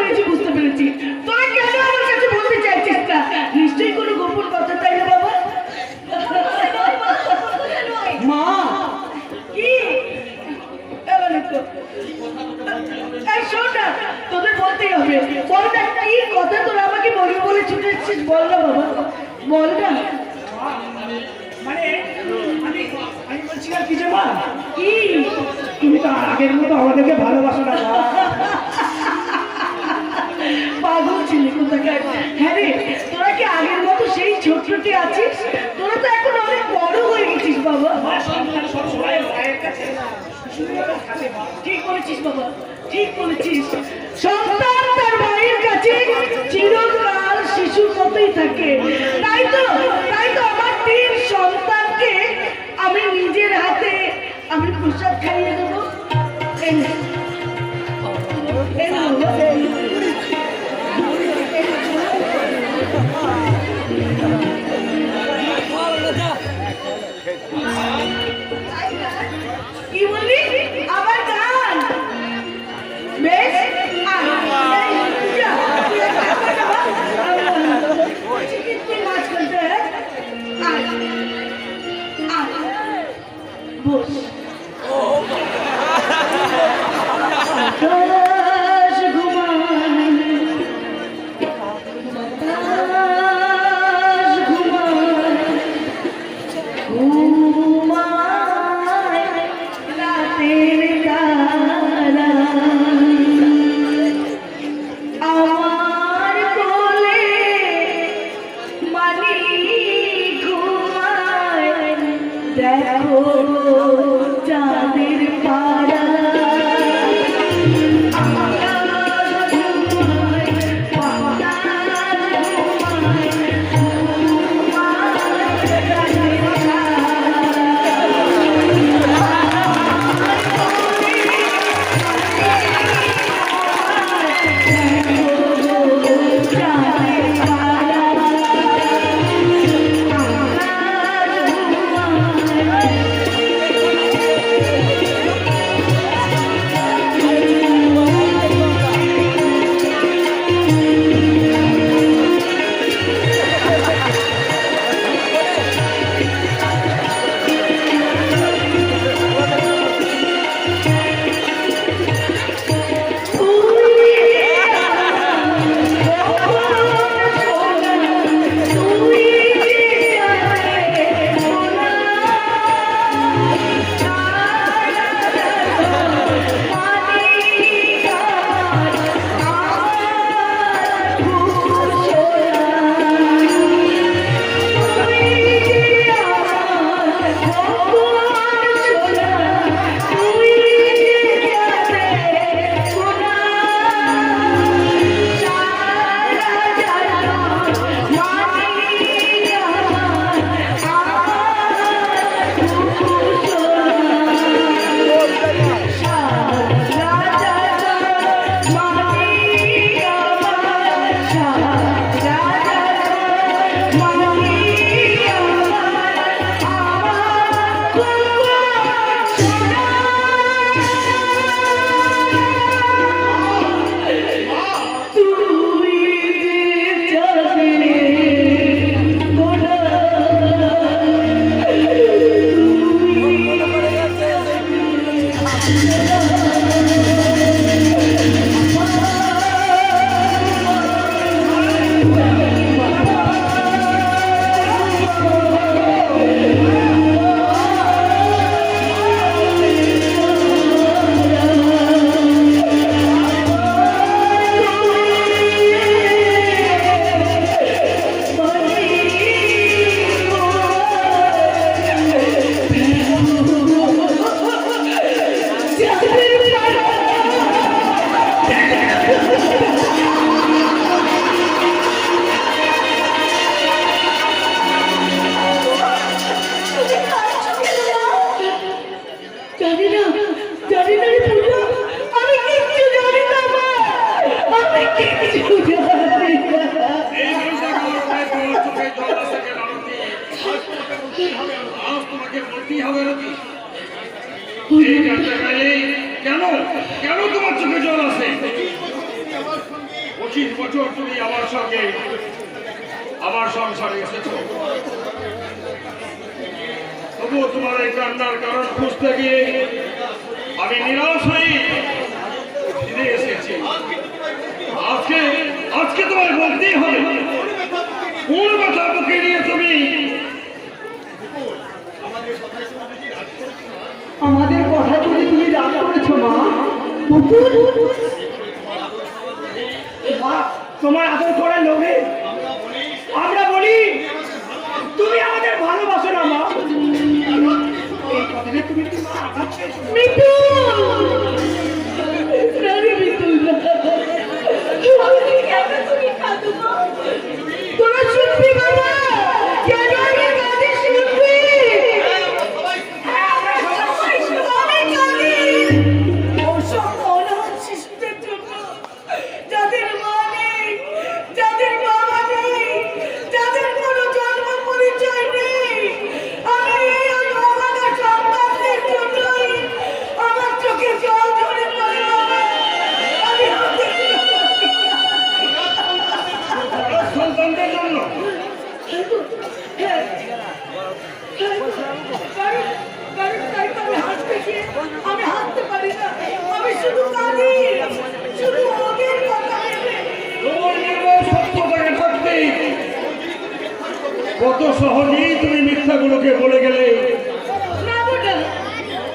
পেরেছি। তোরা কেন আমার কাছে বলতে চাইছিস না? নিশ্চয়ই কোনো গোপন কথা, তাই না বাবা? মা কি এই শোন না, তোদের বলতেই হবে। বল না কি কথা তোরা আমাকে বলবি বলে ছুটে এসেছিস? বল না বাবা, বল না। মানে আমি বলছিলাম কি যে মা, কি তুমি তো আর আগের মতো আমাদেরকে ভালোবাসো না মা। পাগল ছিলি কোথাকার। হ্যাঁ রে, তোরা কি আগের মতো সেই ছোট্টটি আছিস? তোরা তো এখন অনেক বড় হয়ে গেছিস বাবা। ঠিক বলেছিস বাবা, ঠিক বলেছিস। সন্তান তার মায়ের কাছে চিরকাল শিশুর মতোই থাকে। তাই তো আমার 3 সন্তানকে আমি নিজের হাতে আমি প্রসাদ খাইয়ে দেবো। এই নে। এই নে বাবা। কি বললি? আবার গান? বেশ, মাছ করতে বস। দেখো চাঁদের পাড়া বলতেই হবে রতি। এই জানতে পারলে কেন কেন তোমার চোখে জল আসে? 25 বছর তুমি আমার সঙ্গে আমার সংসারে এসেছো, তবুও তোমার এই কান্নার কারণ খুঁজতে গিয়ে আমি নিরাশ হয়ে ফিরে এসেছি। আজকে আজকে তোমায় বলতেই হবে, কোন কথা বুকে নিয়ে তুমি আমাদের কথা শুনে তুমি রাগ করেছো মা? মা, তোমার আদর করার লোভে আমরা বলি তুমি আমাদের ভালোবাসো না মা। এই কথাটা তুমি কি মা আঘাত পেয়েছো? মিঠু, রানী মিঠু, তোরা শুনবি বাবা? কেন আমি কাঁদি শুনবি? আমি কাঁদি ওসব অনাথ শিশুদের জন্য, যাদের মা নেই, যাদের বাবা নেই, যাদের কোনো জন্ম পরিচয় নেই। আমি এই অভাগা সন্তানদের জন্যই আমার চোখে জল ঝরে পড়ে বাবা। আমি সন্তানদের জন্য আমি হাঁটতে পারি না, আমি শুধু কাঁদি, শুধু ওদের কথা ভেবে। তোমার নির্মল সত্যতাকে থাকতে কত সহজেই তুমি মিথ্যাগুলোকে বলে গেলে। না বেটা,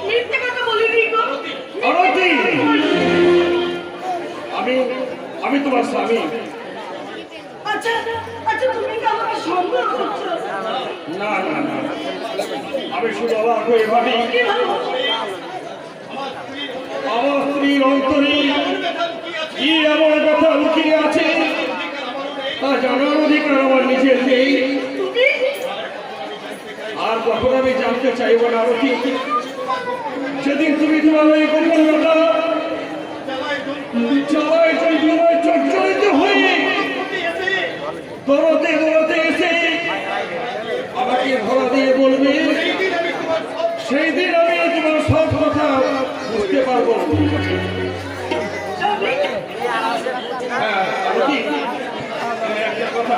মিথ্যে কথা বলিনি গো। আরতি, আমি তোমার স্বামী। আচ্ছা আচ্ছা, তুমি কি আমাকে সন্দেহ করছো? না না না, আমি শুধু অবাক হয়ে ভাবি কি ভালো? আমার স্ত্রীর অন্তরে কি এমন কথা লুকিয়ে আছে তা জানার অধিকার আমার নিজের নেই। তুমি আর কখন আমি জানতে চাইব না আরতি। সেদিন তুমি তোমার ওই গোপন কথা চালায় চঞ্চলিত হয়ে দৌড়তে দৌড়তে এসে আমাকে ধরা দিয়ে বলবে, সেই দিন আমি তোমার সব কথা বুঝতে পারবো। হ্যাঁ আরতি, একটা কথা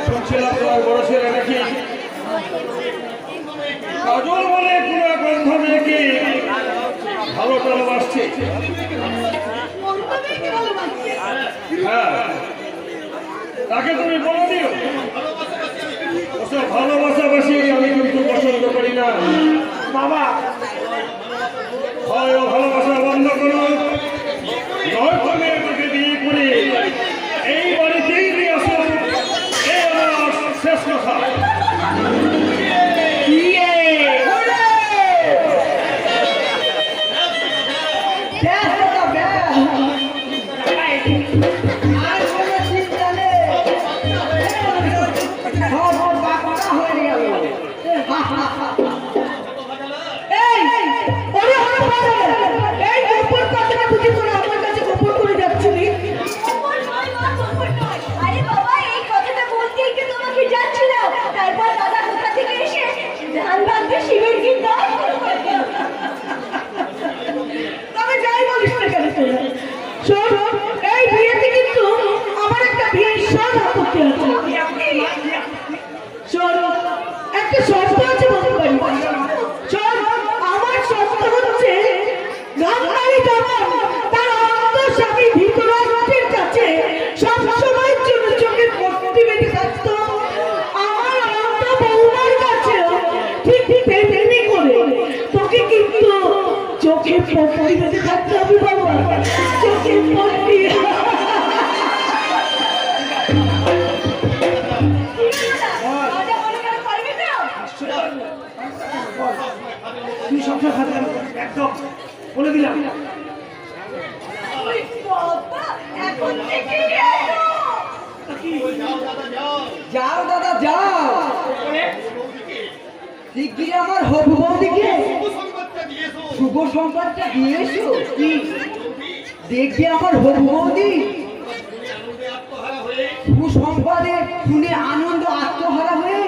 শুনছিলাম তোমার বড় ছেলে নাকি কাজল বলে কোন এক বন্ধ মেয়েকে ভালো ভালোবাসছে। হ্যাঁ, তাকে তুমি বলে দিও ওসব ভালোবাসাবাসি আমি কিন্তু পছন্দ করি না। বাবা, হয় ও ভালোবাসা বন্ধ করো, নয়তো মেয়েটাকে বিয়ে করে এই বাড়িতেই নিয়ে আসো। এই আমার শেষ কথা। শিবের গীতা তবে যাই বলিস না কেন তোরা, শোন, এই বিয়েতে কিন্তু আমার একটা ভীষণ আপত্তি আছে। শোন, একটা শর্ত আছে বলতে পারি। শোন, আমার শর্ত হচ্ছে গান্ধারী যেমন তার অন্তঃস্বামী ধৃতরাষ্ট্রের কাছে সব সময়ের জন্য চোখের পট্টি বেঁধে থাকতো, আমার অন্ত বৌমার কাছেও ঠিক তেমনি করে তোকে কিন্তু চোখে পট্টি বেঁধে থাকতে হবে বাবা, চোখে পট্টি। তুমি সংসার খাতে একদম বলে দিলাম। যাও দাদা যাও, শিগগিরই আমার হবু বৌদিকে শুভ সংবাদটা দিয়ে এসো। কি দেখবে আমার হবু বৌদি সুসংবাদে শুনে আনন্দ আত্মহারা হয়ে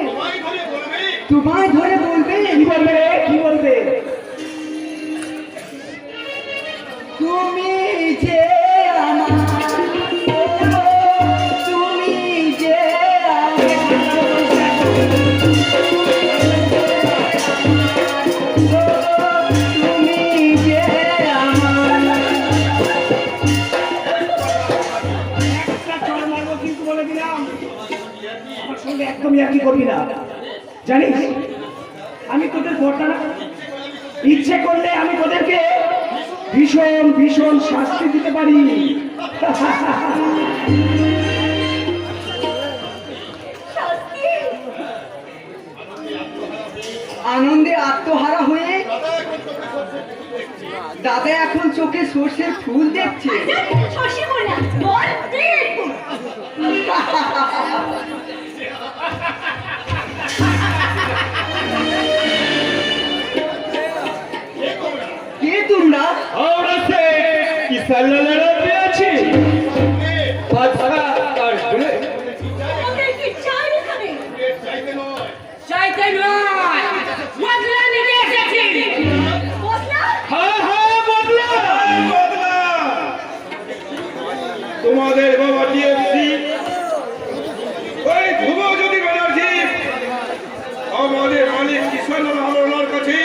তোমায় ধরে বলবে কি বলবে রে? কি বলবে? তুমি যে আমার, ও, তুমি যে তুমি যে আমার। একটা চড় মারবো কিন্তু বলে দিলাম, আমার সঙ্গে একদমই একই করবি না। জানিস আমি তোদের বর্তা না, ইচ্ছে করলে আমি তোদেরকে ভীষণ ভীষণ শাস্তি দিতে পারি। আনন্দে আত্মহারা হয়ে দাদা এখন চোখে সর্ষের ফুল দেখছে। শশী বললাম বল কে তোমরা? আমরা সে কিসান লালা পেয়েছি বাদশা আর বলে ওদের কি চাই এখানে? চাইতে নয়, বদলা নিতে এসেছি। বদলা? হ্যাঁ হ্যাঁ বদলা বদলা তোমাদের বাবা টিএফসি ওই ধ্রুবজ্যোতি ব্যানার্জি আমাদের মালিক কিষান লালার কাছে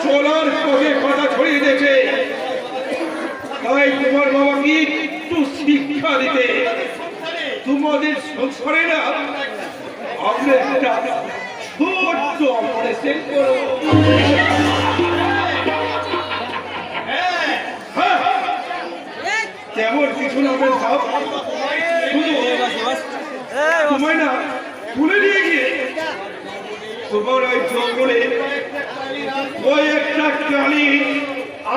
সোলার পথে কথা ছড়িয়ে দিয়েছে। তাই তোমার বাবাকে একটু শিক্ষা দিতে তোমাদের সংসারে না আমরা একটা ছোট্ট অপারেশন করব। কেমন কিছু না সব শুধু তোমায় না তুলে নিয়ে গিয়ে তোমার ওই জঙ্গলে ওই একটা কালি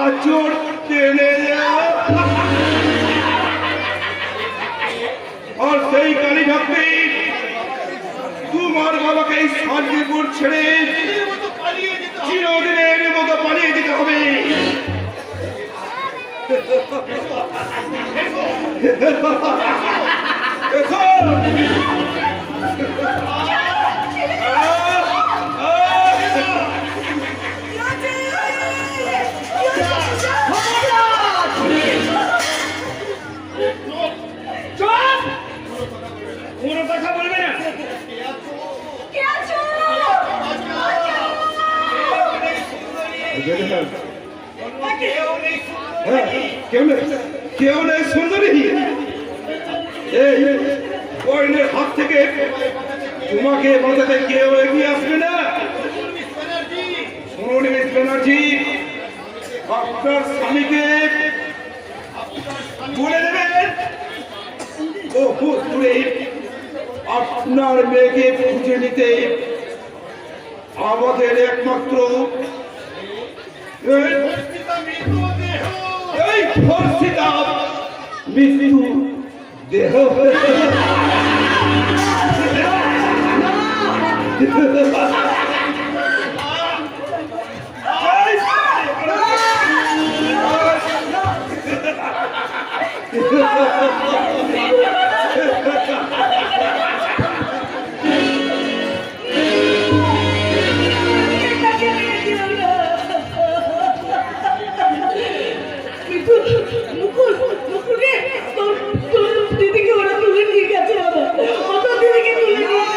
আচর টেনে দেওয়া আর সেই কালী ভক্তি তোমার বাবাকে এই শান্তিপুর ছেড়ে চিরদিনের মতো পালিয়ে যেতে হবে। কোনো কথা বলবে না। কে আছো? কেউ নেই সুন্দরী, এই বর্ণের হাত থেকে তোমাকে বাঁচাতে কেউ এগিয়ে আসবে না। শুনুন মিস ব্যানার্জি, আপনার স্বামীকে বলে দেবেন বহু দূরে আপনার মেয়েকে খুঁজে নিতে আমাদের একমাত্র এই ধর্ষিতা মৃত্যু দেহ দিদিকে ওরা তুলে নিয়ে গেছে। দিদিকে তুলে নিয়ে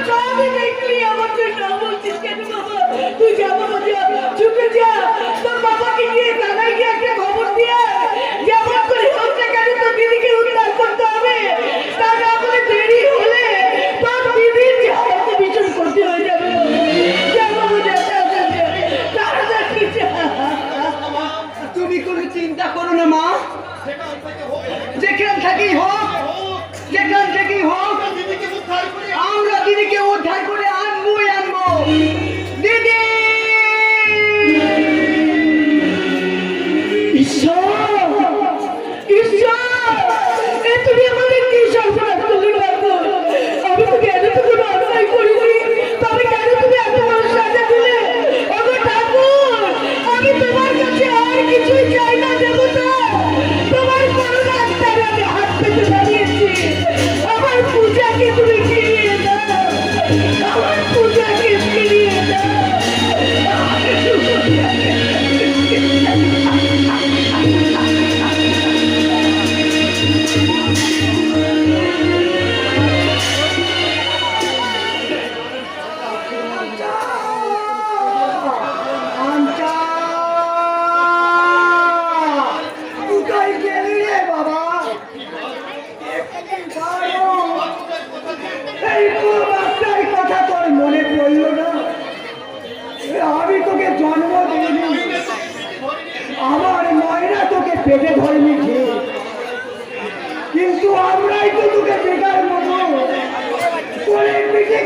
সবই দেখলি আমার জন্য বলছিস কেন বাবা? তুই যা বাবা, যা চুপে যা, তোর বাবাকে গিয়ে দাদা গিয়ে একটা খবর দিয়ে যেমন করে হোক না কেন তোর দিদিকে উদ্ধার করতে হবে। তা না করে দেরি হলে তোর দিদির জায়গাতে ভীষণ ক্ষতি হয়ে যাবে। যা বাবা, যা তাড়াতাড়ি যা। তুমি কোনো চিন্তা করো না মা, যেখান থেকেই হোক, যেখান থেকেই হোক আমরা দিদিকে উদ্ধার করে আনবোই আনবো। দিদি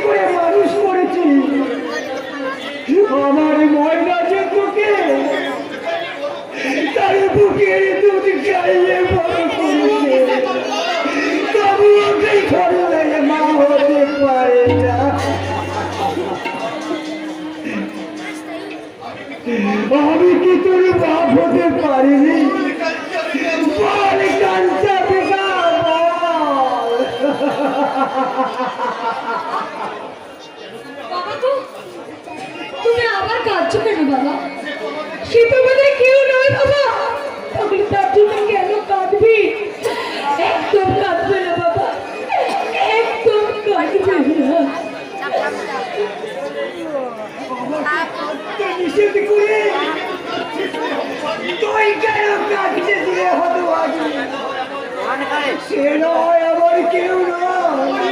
করে মানুষ করেছি, আমার ময়না যে তোকে তার বুকের দুধ খাইয়ে বড় করেছে, তবু ওকে ধরলে মা হতে পারে না। আমি কি তোর বাপ হতে পারিনি? বল কাঞ্চা পিতা বল। বাবা গো, তুমি আবার কাঁদছো কেন বাবা? সে তো মানে কেউ নয় বাবা। তাহলে তার জন্য কেন কাঁদবি? একদম কাঁদবে না বাবা, একদম কাঁদবে না। তুই নিষেধ করে তুই কেন কাঁদছে দিয়ে হতো আগে? সে নয় আমার কেউ নয়,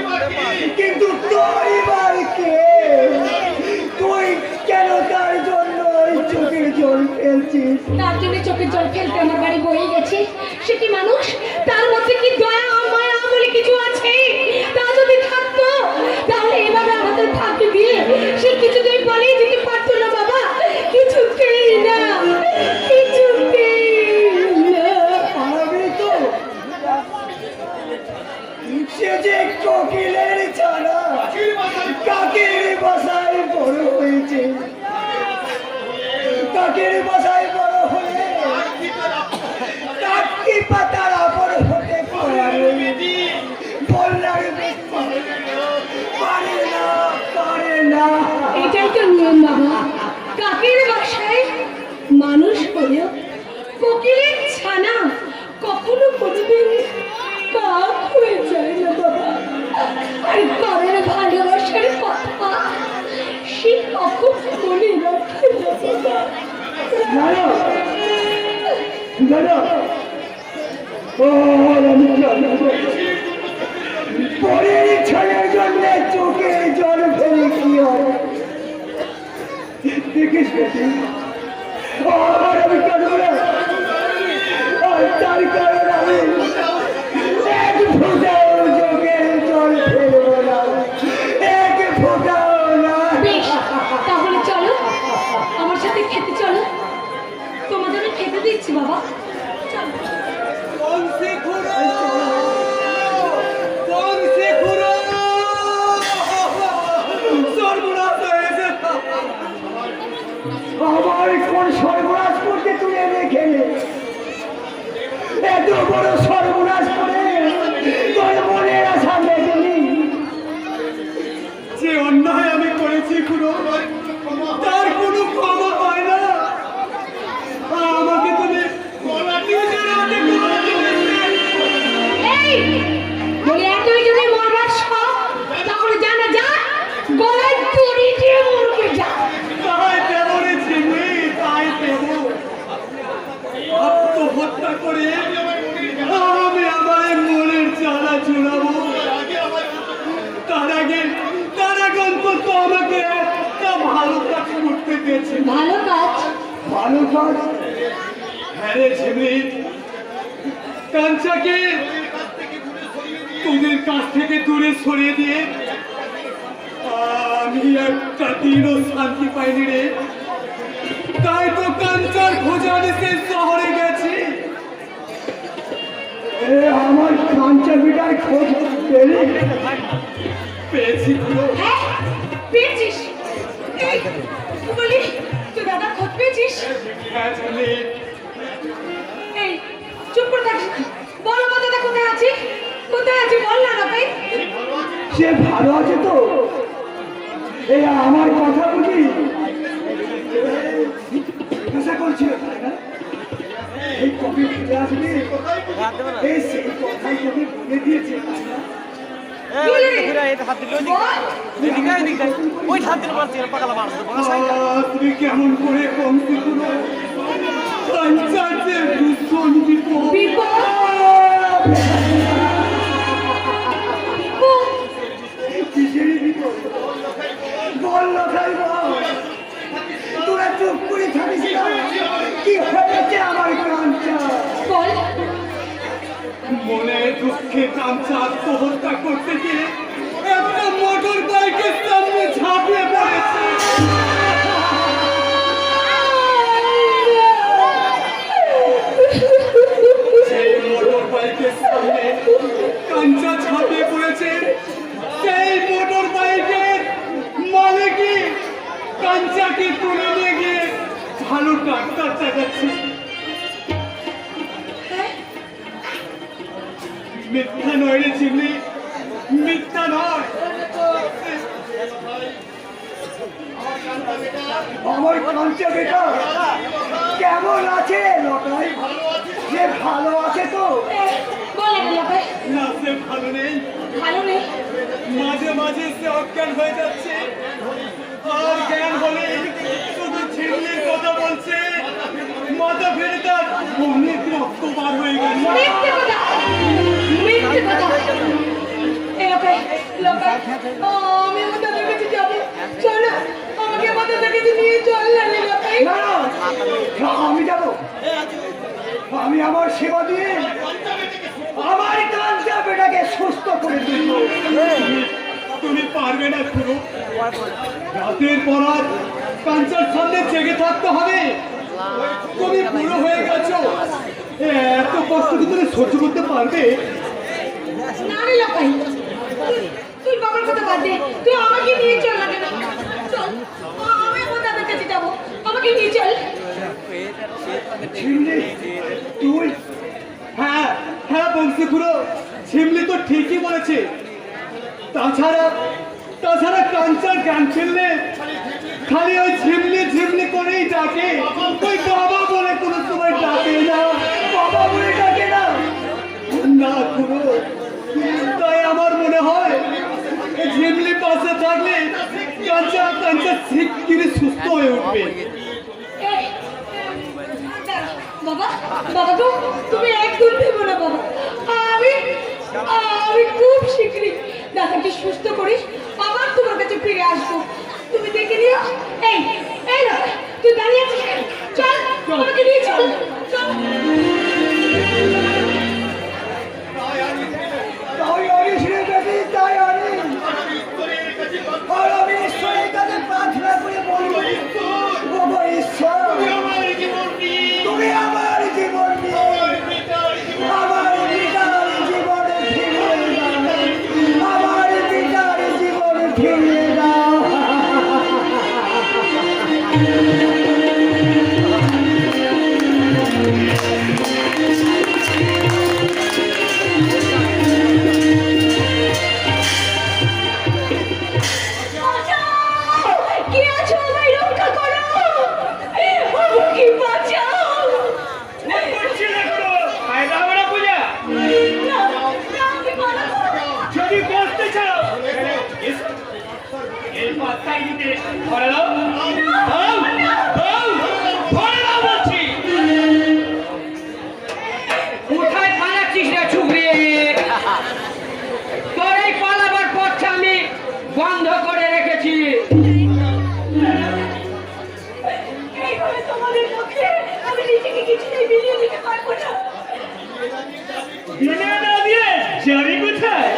কিন্তু তোর এবার কে? তুই কেন তার জন্য ওই চোখের জল ফেলছিস? তার জন্য চোখের জল ফেলতে আমার বাড়ি বয়ে গেছে। সে কি মানুষ? তার মধ্যে কি দয়া মায়া বলে কিছু আছে? তা যদি থাকতো তাহলে এভাবে আমাদের ফাঁকি দিয়ে সে কিছুতেই পালিয়ে যেতে পারতো না বাবা। কিছুতেই না, কিছুতেই না। আমি তো সে যে কোকিলের ছাড়া কাকের বাসায় বড় হয়েছে, কাকের বাসায় বড় হয়ে কাকি পাতার আপর হতে পারে, বললার পারে না, পারে না। এটাই তো নিয়ম বাবা। কাকের বাসায় মানুষ হলেও কোকিলের ছানা কখনো কোনোদিন কাক হয়ে যায় না বাবা। আর কারোর ভালোবাসার কথা সে কখন মনে রাখে না বাবা। জানো জানো আমি জানো পরের ছেলের জন্য চোখের জল ফেলে কি হয় দেখিস বেশি, আর আমি কাঁদবো না। আর তার কারণ আমি এক ফোঁটাও চোখের জল ফেলবো না, এক ফোঁটাও না। বেশ, তাহলে চলো আমার সাথে খেতে চলো, তোমাদের আমি খেতে দিচ্ছি বাবা। চলো। আমার কোন সর্বনাশ করতে তুলে রেখে এত বড় সর্বনাশ করে তোর মনের আশা মেটেনি। যে অন্যায় আমি করেছি খুড়ো, তার কোনো ক্ষমা হয় না। আমাকে তুমি নিজের হাতে গলা দিয়েছিলে। এই বলে এতই যদি মরবার শখ তাহলে জানা যা গলায় দড়ি দিয়ে মরবে যা। তাই দেব রে ঝিমে, তাই দেব। আত্মহত্যা করে আমি আমার মনের জ্বালা চুড়াবো। তার আগে অন্তত আমাকে একটা ভালো কাজ করতে দিয়েছে। ভালো কাজ? ভালো কাজ? হ্যাঁ রে ঝিমে, কাঞ্চাকে তোদের কাছ থেকে দূরে সরিয়ে দিয়ে আমি একটা দিনও শান্তি পাইনি রে। তাই তো কাঞ্চার খোঁজা নিতে শহরে গেছি। আমার কাঞ্চা বিটার খোঁজ পেলি? পেয়েছি পুরো। হ্যাঁ পেয়েছিস? এই বলি তুই দাদা খোঁজ পেয়েছিস? হ্যাঁ ঝিমে, এই চুপ করে থাকিস না। বল আমার দাদা কোথায় আছে? কোথায় আছে বল না ভাই। সে ভালো আছে তো? এই আমার কথা বুঝি আশা করছিল তাই না? এই কবি ফিরে আসবে, এই সেই কথাই কবি বলে দিয়েছে তাই না? তুমি কেমন করে কমতি পুরো কাঞ্চার যে ভীষণ বিপদ। বিপদ? কিসেরই বিপদ? বল না ভাই বল। তোরা চুপ করে থাকিস না, কি হয়েছে আমার কাঞ্চা? বল। মনে দুঃখে কাঞ্চা আত্মহত্যা করতে গিয়ে একটা মোটর বাইকে বাচ্চাকে তুলে নিয়ে গিয়ে ভালো ডাক্তার দেখাচ্ছি। মিথ্যা নয় রে চিমনি, মিথ্যা নয়। আমার কাঞ্চা বেটা কেমন আছে লটাই? যে ভালো আছে তো? বলে গেল ভাই, না, সে ভালো নেই। ভালো নেই। মাঝে মাঝে সে অজ্ঞান হয়ে যাচ্ছে, আর জ্ঞান হলে শুধু ছিমলির কথা বলছে। মাথা ফেরে তার অনেক রক্ত বার হয়ে গেল। মিথ্যে কথা, মিথ্যে কথা। এই লোকাই, লোকাই, আমি মাথা দেখেছি যাবো। চল না, আমাকে মাথা দেখেছি নিয়ে চল না রে লোকাই। না না, আমি যাব। আমি আমার সেবা দিয়ে আমার কাঞ্চা বেটাকে সুস্থ করে তুলব। তুমি পারবে না খুড়ো, রাতের পর রাত কাঞ্চার সামনে জেগে থাকতে হবে। তুমি বুড়ো হয়ে গেছো, এত কষ্ট কি তুমি সহ্য করতে পারবে? না রে লোকাই, তুই বাবার কথা বাদ দে, তুই আমাকে নিয়ে চল না কেন? চল, আমি মাথা দেখেছি যাবো, আমাকে নিয়ে চল। ঝিমলি, তুই? হ্যাঁ হ্যাঁ বংশী খুড়ো, ঝিমলি তো ঠিকই বলেছে। তাছাড়া তাছাড়া কাঞ্চার জ্ঞান ফেললে খালি ওই ঝিমলি ঝিমলি করেই ডাকে, ওই বাবা বলে কোনো সময় ডাকে না। বাবা বলে ডাকে না? না খুড়ো, তাই আমার মনে হয় এই ঝিমলি পাশে থাকলে কাঞ্চা কাঞ্চা শিগগিরই সুস্থ হয়ে উঠবে। এই, বাবা, বাবা গো, তুমি একদম ভেবো না বাবা। আমি আমি খুব শীঘ্রই দাদাকে সুস্থ করে আবার তোমার কাছে ফিরে আসবো। তুমি দেখে নিও। এই, এই না, তুই দাঁড়িয়ে আছিস কেন? চল, আমাকে নিয়ে চল, চল। তাই অনিস রে বেটি, তাই অনিস। আর আমি ঈশ্বরের কাছে প্রার্থনা করে বলবো, ওগো ঈশ্বর, তুমি আমার জীবন নিয়ে আমার পিতার জীবনে ফিরিয়ে দাও, আমার পিতার জীবনে ফিরিয়ে দাও। কি আছো, আমায় রক্ষা করো, আমাকে বাঁচাও। না, না, আমি পালাবো। যদি করতে চাও এই পাত্তাই দিতে ধরে দাও, ধরে দাও বলছি। কোথায় পালাচ্ছিস রে ছুকরি? তোর এই পালাবার পথটা আমি বন্ধ করে রেখেছি। এইভাবে তোমাদের পক্ষে আমি নিজেকে কিছুতেই বিলিয়ে দিতে পারবো না। দিনে না দিয়ে যাবি কোথায়?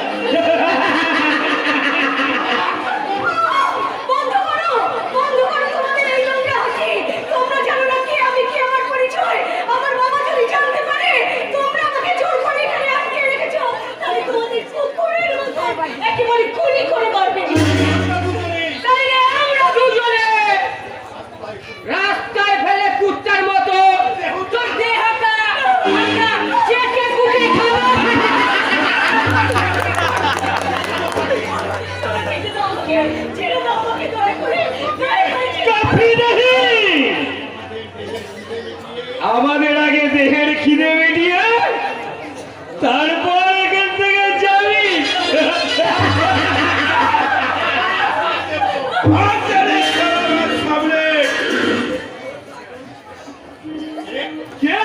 বন্ধ করো, বন্ধ করো তোমাদের এই নোংরা হাসি। তোমরা জানো না কে আমি, কে আমার পরিচয়। আমার বাবা যদি জানতে পারে তোমরা আমাকে জোর করে এখানে আটকে রেখেছো, তাহলে তোমাদের কুকুরের মতো একেবারে গুলি করে মারবে। তাইলে আমরা দুজনে রাস্তায় ফেলে কুত্তার মতো তোর দেহটা আমরা চেটে কুটে খাবো। ছেড়ে দাও আমাকে, দয়া করে, দয়া করে ছেড়ে দাও। কাফি নাহি, আমাদের আগে দেহের খিদে মিটিয়ে তারপর এখান থেকে যাবি। সামনে কে?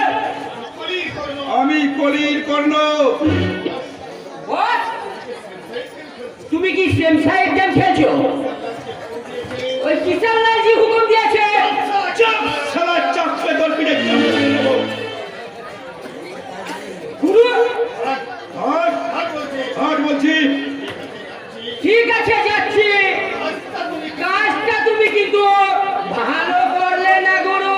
আমি কলির কর্ণ। What? তুমি কি সেম সাইড গেম খেলছো? ওই কিষান লালজি হুকুম দিয়েছে। চাপ শালা, চাপলে তোর পিঠে চাপলে দেবো। গুরু, হাট বলছি। ঠিক আছে যাচ্ছি। কাজটা তুমি কিন্তু ভালো করলে না গুরু।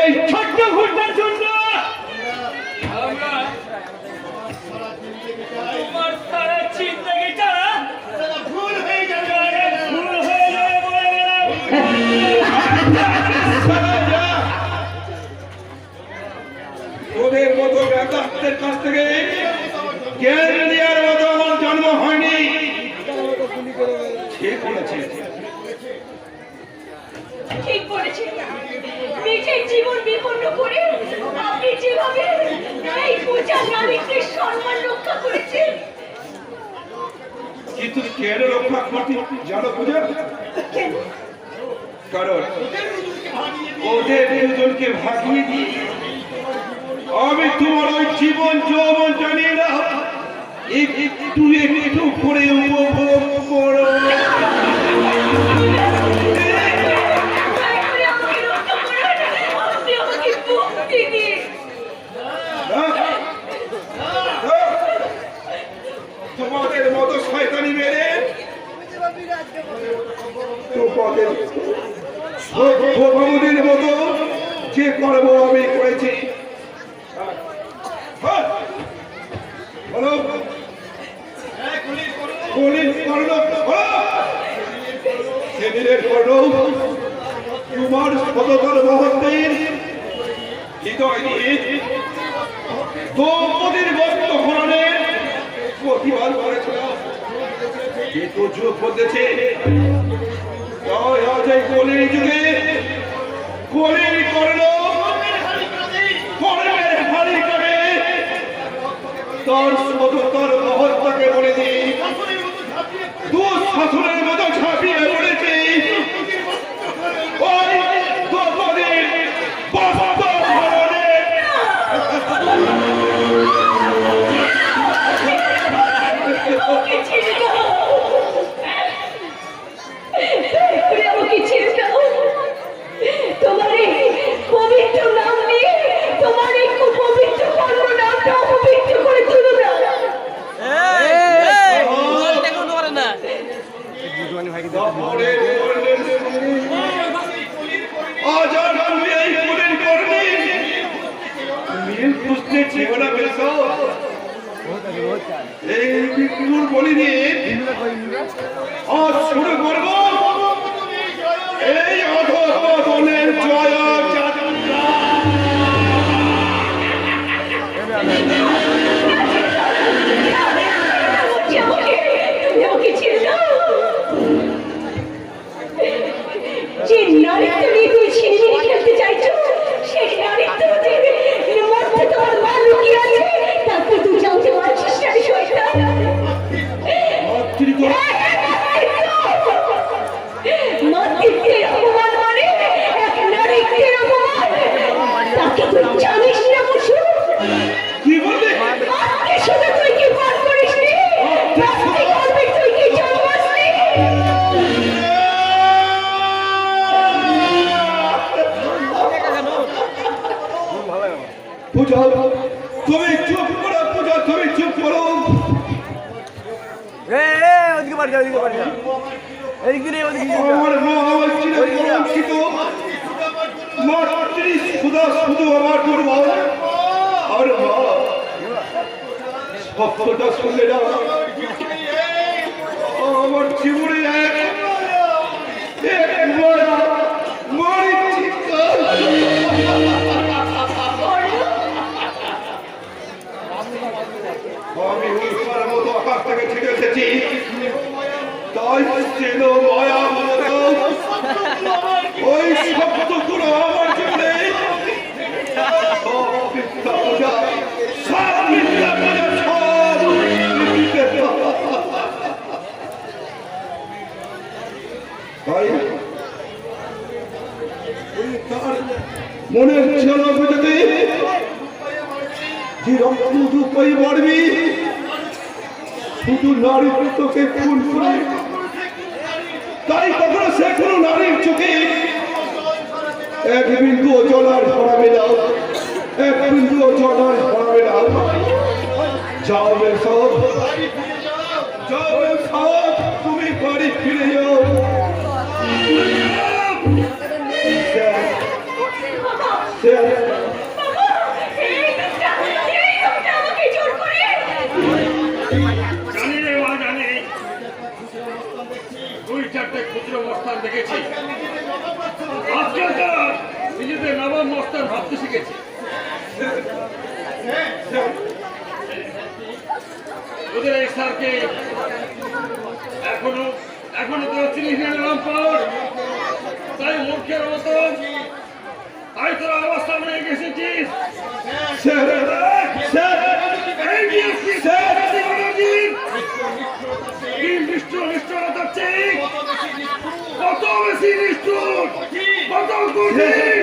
এই ছোট্ট ভুলটার জন্য আমরা তোমার সারা জিন্দগিটা তোদের মতো বেদান্তের কাছ থেকে জ্ঞান দেওয়ার মতো আমার জন্ম হয়নি। ঠিক বলেছে, ঠিক বলেছেন। নিজের জীবন বিপন্ন করে আপনি যেভাবে এই পূজা নারীকে সম্মান রক্ষা করেছেন। কিন্তু কেন রক্ষা করতে জানো পূজা? কেন? কারণ ওদের দুজনকে ভাগিয়ে দিয়ে আমি তোমার ওই জীবন যৌবন জানিয়ে না একটু একটু করে উপভোগ করো। দয়া করে আমাকে রক্ষা করুন। আপনি আমাকে মুক্তি দিন। তোমাদের মতো শয়তানি মেরে তোমাদের সভ্যদের মতো যে কর্ম আমি করেছি, বলো কলির কর্ণ সেদিনের কর্ণ তোমার শততর মহত্বের হৃদয় দিয়ে দ্রৌপদীর বস্ত্র হরণের প্রতিবাদ করেছিল। কিন্তু যুগ বদলেছে, আজ এই কলির যুগে কলির কর্ণ কর্মের হারি করে তার শততর মহত্বকে বলে দিই দুঃশাসনের মতো ঝাঁপিয়ে পড়েছি ওই দ্রৌপদীর বস্ত্র হরণের। আমাকে ছেড়ে দাও। দয়া করে আমাকে ছেড়ে দাও। তোমার এই পবিত্র নাম নিয়ে তোমার এই পবিত্র কর্ম নামটা অপবিত্র করে তুলো না। আজ আর আমি এই কলির কর্মে মিল খুঁজতে চেয়েও না পেরেছ। এই মৃত্যুর বলি দিয়ে আজ শুরু করব এই অধঃপতনের জয় যাত্রা। আমাকে ছেড়ে দাও। যে নারীত্ব নিয়ে তুমি ছিনিমিনি খেলতে চাইছো, সেই নারীত্বের মধ্যে তোমার মা লুকিয়ে আছে। তারপর তুই জানতে পারছিস না বিষয়টা। মাতৃত্বের অপমান মানে এক নারীত্বের অপমান। তাকে তুই জানিস না বসু? কি বললে? মাতৃ শুধু তুই কি পান করিস নি? মাতৃ গর্ভে তুই কি জন্মাসনি? পূজা তুমি চুপ করো, পূজা তুমি চুপ করো। আমার মা আমার চিরকলঙ্কিত মাতৃ সুধা শুধু আমার দুর্বল। আর মা সত্যটা শুনলে না আমার জীবনে একবার মরিচিকা। আমি উৎসার মতো আকাশ থেকে ছিটে এসেছি, তাই ছিল মায়া মত ওই শব্দগুলো আমার জীবনে সব মিথ্যা পূজা, সব মিথ্যা পূজা, সব তাই তার মনের ছিল বুঝতে যে রক্ত কই মারবি শুধু নারীর তোকে খুন করে। তাই কখনো সে কোনো নারীর চোখে এক বিন্দু জলার ধরাবে না, এক বিন্দু জলার ধরাবে না। যাও সব, যাও সব, তুমি বাড়ি ফিরে যাও। জানি রে মা, জানি। দুই চারটে ক্ষুদ্র মস্তান দেখেছি, আজকালকার নিজেদের নবাব মস্তান ভাবতে শিখেছে। ওদের এই স্যারকে এখনো তোরা চিনিস না রামপাল, তাই মূর্খের মতো তাই তোরা আমার সামনে এসেছিস। এই DSP স্যার, কি নিষ্ঠুর হচ্ছে, কত বেশি নিষ্ঠুর, কত কঠিন।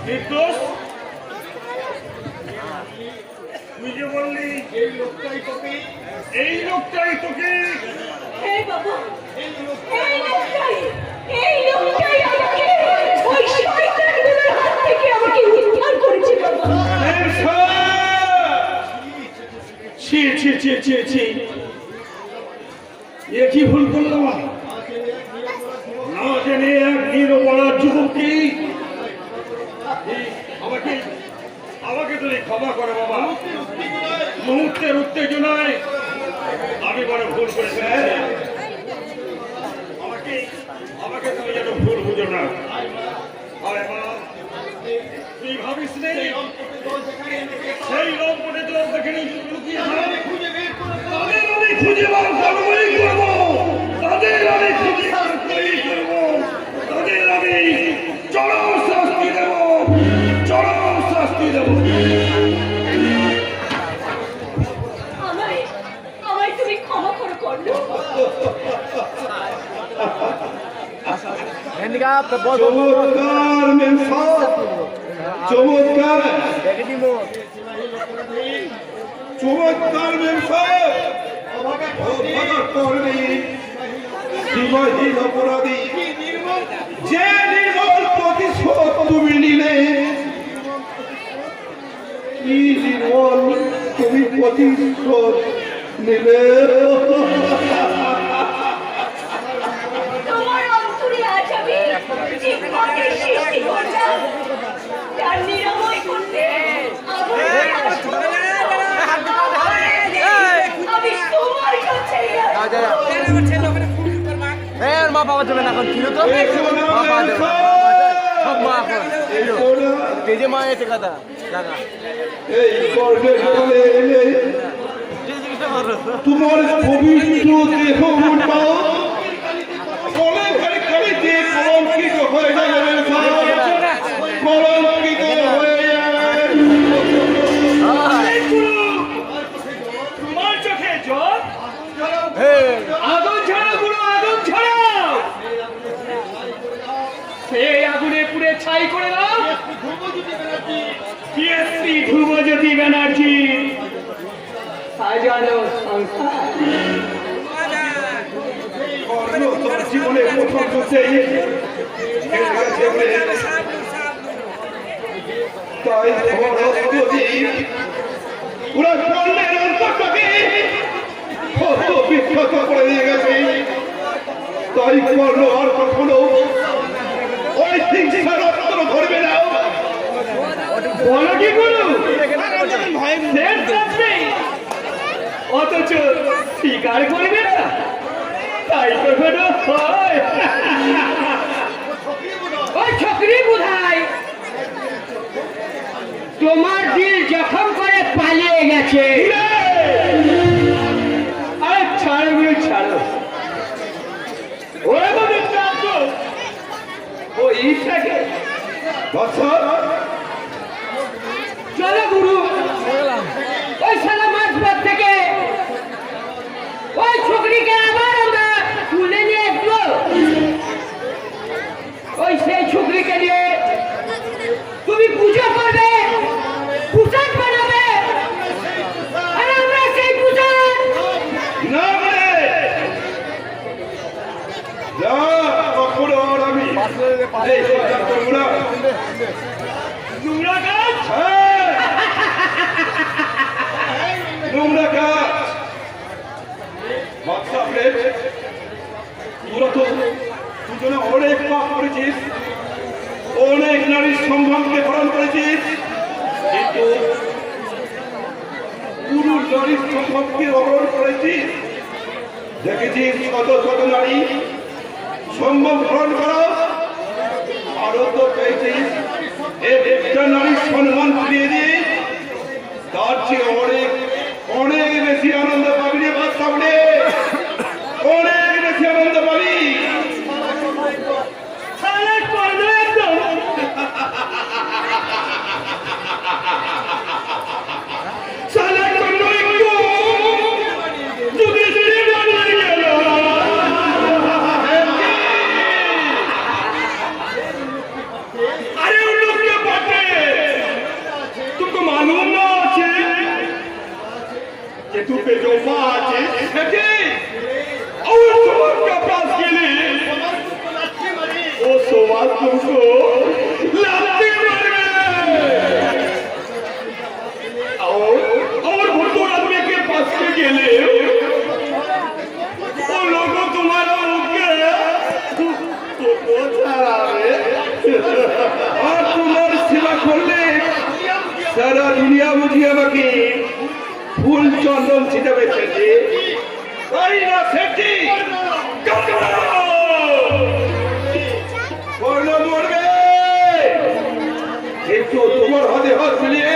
নির্দোষ, তুই যে বললি এই লোকটাই তোকে এই বাবা, এই লোকটাই আমাকে ওই শয়তানগুলোর হাত থেকে আমাকে উদ্ধার করেছে বাবা। ছি ছি ছি ছি ছি, এ কি ভুল করলাম আমি? না জেনে এক নিরপরাধ যুবককে আমাকে তুমি ক্ষমা করো বাবা। মুহূর্তের উত্তেজনায় আমি বড় ভুল করে ফেলেছি। আমাকে তুমি যেন ভুল বুঝো না। আরে মা, তুই ভাবিস নেই সেই লম্পটে জল দেখে লুকিয়ে তাদের আমি খুঁজে বার করবই করবো, তাদের আমি খুঁজে বার করেই করবো, তাদের আমি চরম শাস্তি দেব, চরম শাস্তি দেব। আমায় তুমি ক্ষমা করো কর্ণ। চমৎকার মেম সাহেব, চমৎকার মেম সাহেব। সীমাহীন অপরাধী যে নির্মল প্রতিশোধ তুমি নিলে, কি নির্মল তুমি প্রতিশোধ নিলে। তোমার অন্তরে আজ আমি জীবনের সৃষ্টি করলাম, যার নিরাময় করতে আমি তোমার কাছে মা পাওয়া যাবে না এখন, ছিল তো মা পাওয়া যাবে না, সব মা এখন এই যে মা এসে কথা জায়গা এই কর্ণে বলে এলে তোমার পবিত্র দেহ উঠাও, কলে ঘরে ঘরে যে কলঙ্কিত হয়ে যাবে, কলঙ্কিত হয়ে যাবে। তোমার চোখে জল, আগুন ছাড়া গুরু, আগুন ছাড়া, সেই আগুনে পুড়ে ছাই করে দাও DSP ধ্রুবজ্যোতি ব্যানার্জি সাজানো সংসার। কর্ণ তোর জীবনে প্রথম যুদ্ধেই হেরে গেছে বলে, তাই তোমার অস্ত্রদীপ ওরা কর্ণের অন্তরটাকে ক্ষত বিক্ষত করে দিয়ে গেছে। তাই কর্ণ আর কখনো ওই হিংসার অস্ত্র ধরবে না। বলো কি গুরু, শেষ যাচ্ছে অথচ স্বীকার করবে না, তাই কখনো হয়? ওই ছকরি বোধহয় তোমার দিল জখম করে পালিয়ে গেছে। আরে ছাড়ো গুরু, ছাড়ো, ওরা বলে ও ইচ্ছাকে চলো গুরু, ওই সালা মাঝপথ থেকে ওই ছকরিকে আবার আমরা তুলে নিয়ে আসবো। ওই সেই ছকরিকে নিয়ে তুমি পুজো করবে, পুষাক বানাবে, আর আমরা সেই পুষাক না রে, যা কখনো আর আমি এই তোমরা নোংরা কাজ নোংরা কাজ হোয়াটসঅ্যাপে তোরা তো দুজনে অনেক পাপ করেছিস, অনেক নারীর সম্মানকে হরণ করেছিস, কিন্তু পুরো নারীর সম্মানকে হরণ করেছিস। দেখেছিস শত শত নারী সম্মান হরণ করা, আরো তো পেয়েছিস একটা নারীর সম্মান ফিরিয়ে দিয়ে তার চেয়ে অনেক অনেক বেশি আনন্দ পাবি রে বাচ্চা, অনেক বেশি আনন্দ পাবি। तू पे जो बात है और समाज का पास के लिए वो समाज तुमको लाते मारे और भुट्टो आदमी के पास के लिए वो लोगों तुम्हारा और तुम्हारी सेवा कर ले सारा दुनिया बुझिए बाकी ফুল চন্দন ছিটাবে সেটি তাই না সেটি মরবে, কিন্তু তোমার হাতে হাত মিলিয়ে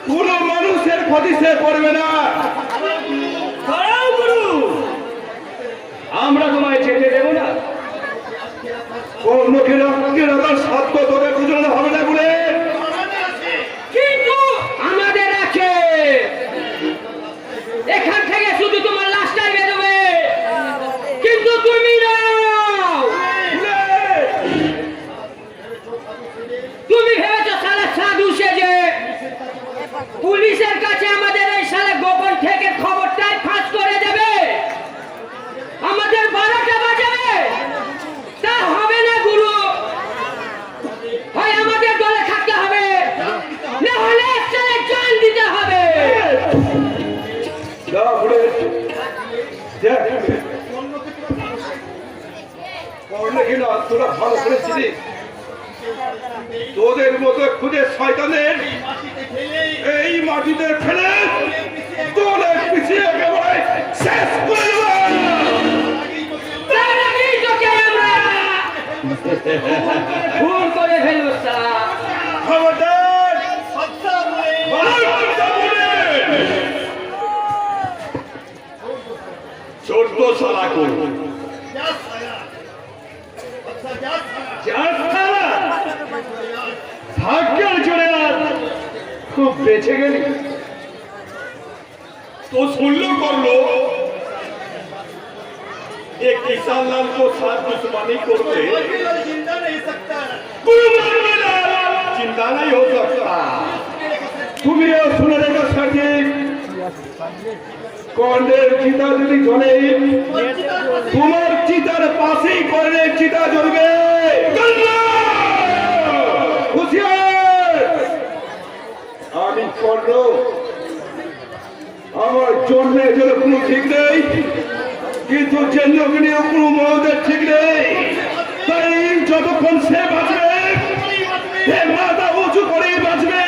কোন মানুষের ক্ষতি সে করবে না। আমরা তোমায় যেতে দেবো না, অন্য কেনার সাধ্য তোদের দুজনে হবে না বলে, কিন্তু আমাদের আছে। এখান থেকে শুধু তোমার লাশটাই বেরোবে, কিন্তু তুমি তুমি ভেবেছো সালা সাধু সেজে পুলিশের কাছে আমাদের এই সালা গোপন থেকে খবরটাই ফাঁস করে দেবে, আমাদের 12টা বাজাবে। তা হবে না গুরু, হয় আমাদের দলে থাকতে হবে, না হলে একসাথে জান দিতে হবে। তোরা ভালো করেছিলি, তোদের মতো খুদে শয়তানের এই মাটিতে ফেলে তোদের পিছিয়ে একেবারে শেষ করে দেব। তার আগেই তোকে আমরা খুন করে ফেলবো সালা। খবরদার ছোট্ট শালা করব ভাগ্যের চলে আর খুব বেঁচে গেলি तो सुन लो कर लो एक किसान लाल को साथ दुश्मनी करते जिंदा नहीं सकता, जिंदा नहीं हो सकता। তুমি শুনে রেখো সাথে কর্ণের চিতা যদি জ্বলে তোমার চিতার পাশেই কর্ণের চিতা জ্বলবে। আমি কর্ণ, আমার জন্মের জন্য কোনো ঠিক নেই, কিন্তু জন্মকে নিয়ে কোনো মহদের ঠিক নেই। তাই যতক্ষণ সে বাঁচবে সে মাথা উঁচু করেই বাঁচবে,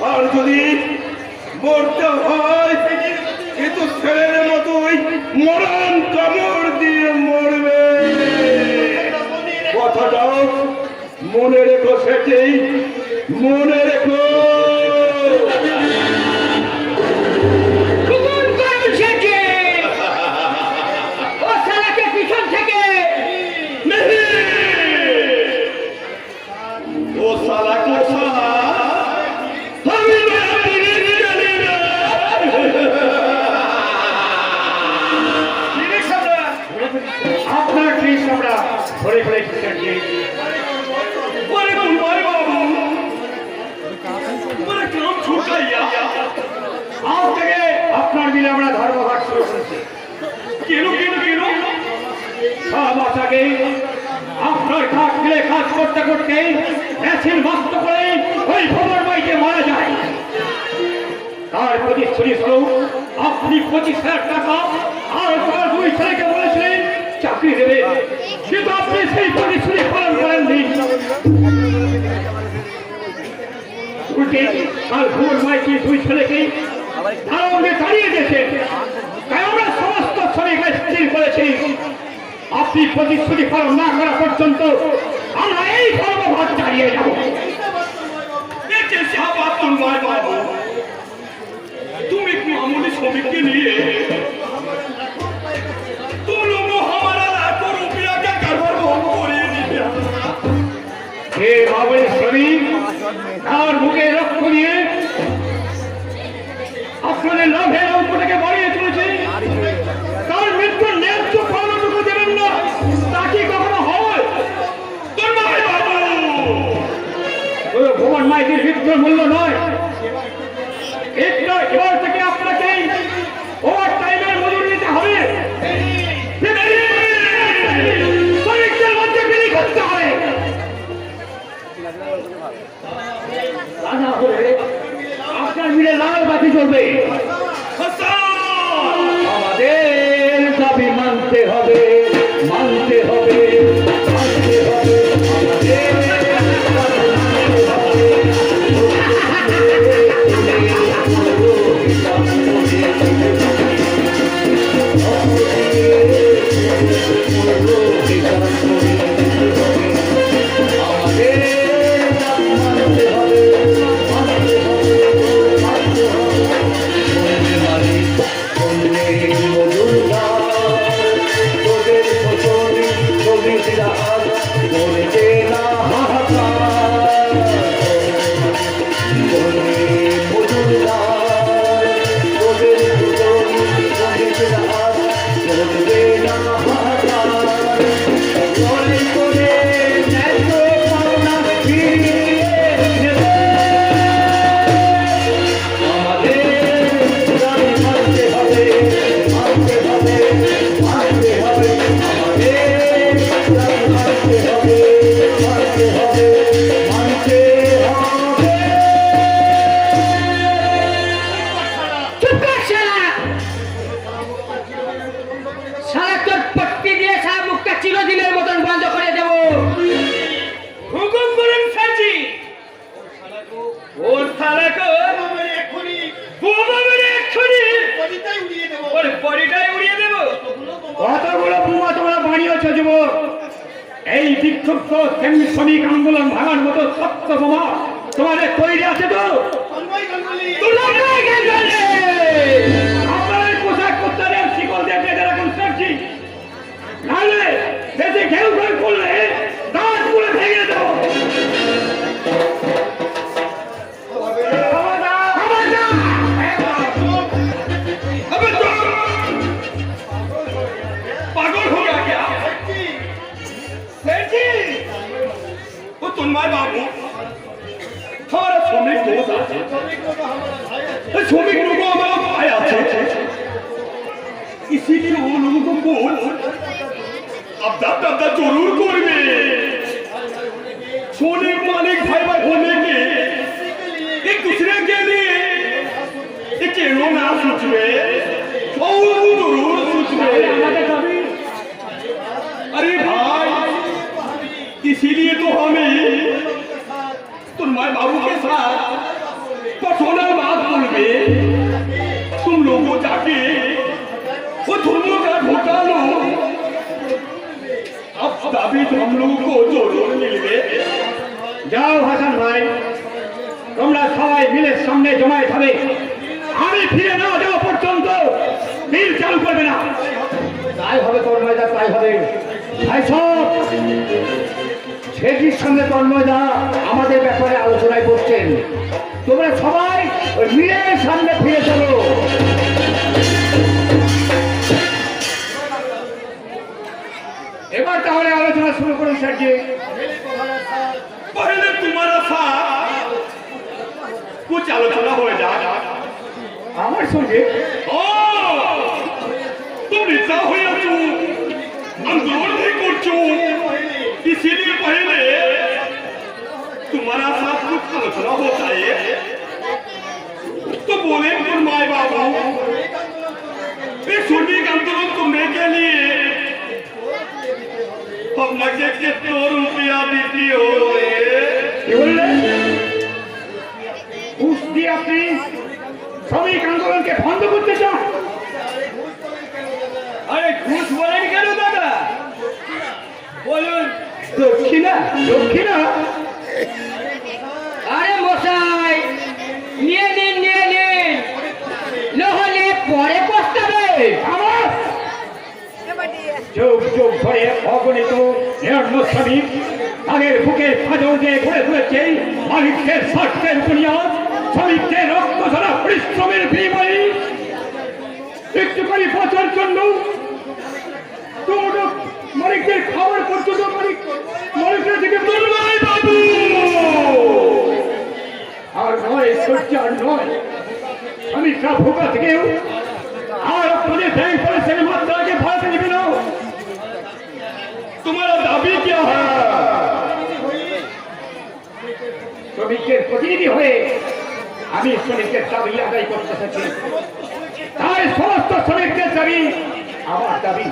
আর যদি মরতে হয় কিন্তু ছেলের মতোই মরণ কামড় দিয়ে মরবে। কথাটাও মনে রেখো, সেটাই মনে রেখো। আপনার ঠিক আমরা ঘরে ঘরে আজ থেকে আপনার মিলে আমরা ধর্মঘট শুরু করেছি। কেন কেন কেন 6 মাস আগে আপনার কাজ মিলে কাজ করতে করতে মেশিন নষ্ট করে ওই খবর বাইকে মারা যায়। তার প্রতিশ্রুতি স্বরূপ আপনি 25,000 টাকা আর তার 2 ছেলেকে বলেছিলেন চাকরি দেবে, কিন্তু আপনি সেই প্রতিশ্রুতি পালন করেননি। উল্টে কাল ভোর মাইকে 2 ছেলেকে ধারণে তাড়িয়ে দিয়েছেন। তাই আমরা সমস্ত শ্রমিকরা স্থির করেছি আপনি প্রতিশ্রুতি পালন না করা পর্যন্ত আমরা এই কর্মঘট চালিয়ে যাব। तुम एक मामूली श्रमिक के लिए तुम लोगों हमारा लाखों रुपया का कारोबार হে মামুলি শ্রমিক তার মুখে রক্ত নিয়ে আপনাদের লাভের অঙ্কটাকে বাড়িয়ে তুলেছে, তার মৃত্যুর ন্যায্য ফলটুকু দেবেন না, তা কি কখনো হয়? ভগবান মাইকের মৃত্যুর মূল্য নয়, এবার থেকে আপনাকে ওভার টাইমের মজুরি নিতে হবে, শ্রমিকদের মধ্যে বিলি করতে হবে। আপনার মিলে লাল বাতি জ্বলবে। আমাদের দাবি মানতে হবে, মানতে হবে, মানতে হবে, কতগুলো বোমা তোমরা বানিয়েছ যুবক? এই বিক্ষুব্ধ শ্রমিক আন্দোলন ভাঙার মতো শক্ত বোমা তোমাদের তৈরি আছে তো? আপনার পোশাক কর্তাদের শিকল দিয়ে বেঁধে রাখুন সবজি, নাহলে বেশি ঘেউ ঘেউ করলে দাঁত পুরো ভেঙে দেবো। तुम्हारे बाबू हमारा श्रमिक दोस्त আছে, श्रमिक लोगों हमारा भाई আছে, इसीलिए वो लोगों को बोल अब जरूर করবে। श्रमिक मालिक भाई भाई होने के एक दूसरे के लिए एक ना सोचবে, और जरूर सोचবে। अरे भाई इसीलिए तो हमें तुम्हारे बाबू के साथ पर्सनल बात बोलबे, तुम लोगों जाके वो धर्मों का ढोका लो, अब दाबी तो हम लोगों को जरूर मिलবে। যাও হাসান ভাই, তোমরা সবাই মিলের সামনে জমায়েত হবে, আমি ফিরে না যাওয়া পর্যন্ত মিল চালু করবে না। তাই হবে তন্ময়দা, তাই হবে। ভাই সব সেটির সঙ্গে তন্ময়দা আমাদের ব্যাপারে আলোচনায় বসছেন, তোমরা সবাই ওই মিলের সামনে ফিরে চলো। এবার তাহলে আলোচনা শুরু করুন স্যারজি। पहले तुम्हारा साथ कुछ आलोचना हो जाए আমার সঙ্গে तुम निशा हो आंदोलन नहीं करছো, इसीलिए पहले तुम्हारा साथ कुछ आलोचना हो जाए तो बोले আপনাকে কত রুপিয়া দিতে হবে? কি বললেন? ঘুষ দিয়ে আপনি শ্রমিক আন্দোলনকে বন্ধ করতে চান? আরে ঘুষ বলেন কেন দাদা? বলুন। দক্ষিণা দক্ষিণা আরে মশাই, নিয়ে নিন নিয়ে নিন, নহলে পরে পস্তাবে। আমার যোগ যোগ ধরে অগণিত নিরন্ন শ্রমিক তাদের বুকের ফাজল দিয়ে ঘুরে ঘুরেছে মালিকদের স্বার্থের বুনিয়াদ, শ্রমিকদের রক্ত ঝরা পরিশ্রমের বিনিময়ে একটু করে বাঁচার জন্য মালিকদের খাবার পর্যন্ত মালিকদের থেকে বলবাই বাবু আর নয় সজ্জার নয় শ্রমিকরা ভোগা থেকেও আর আপনাদের ব্যাংক পলিসির মাত্রাকে ভাড়াতে দিবে না। तुम्हारा दाबी क्या है? শ্রমিকদের প্রতিনিধি হয়ে আমি শ্রমিকদের দাবি আদায় করতে থাকি, তাই সমস্ত শ্রমিকদের দাবি আমার দাবি।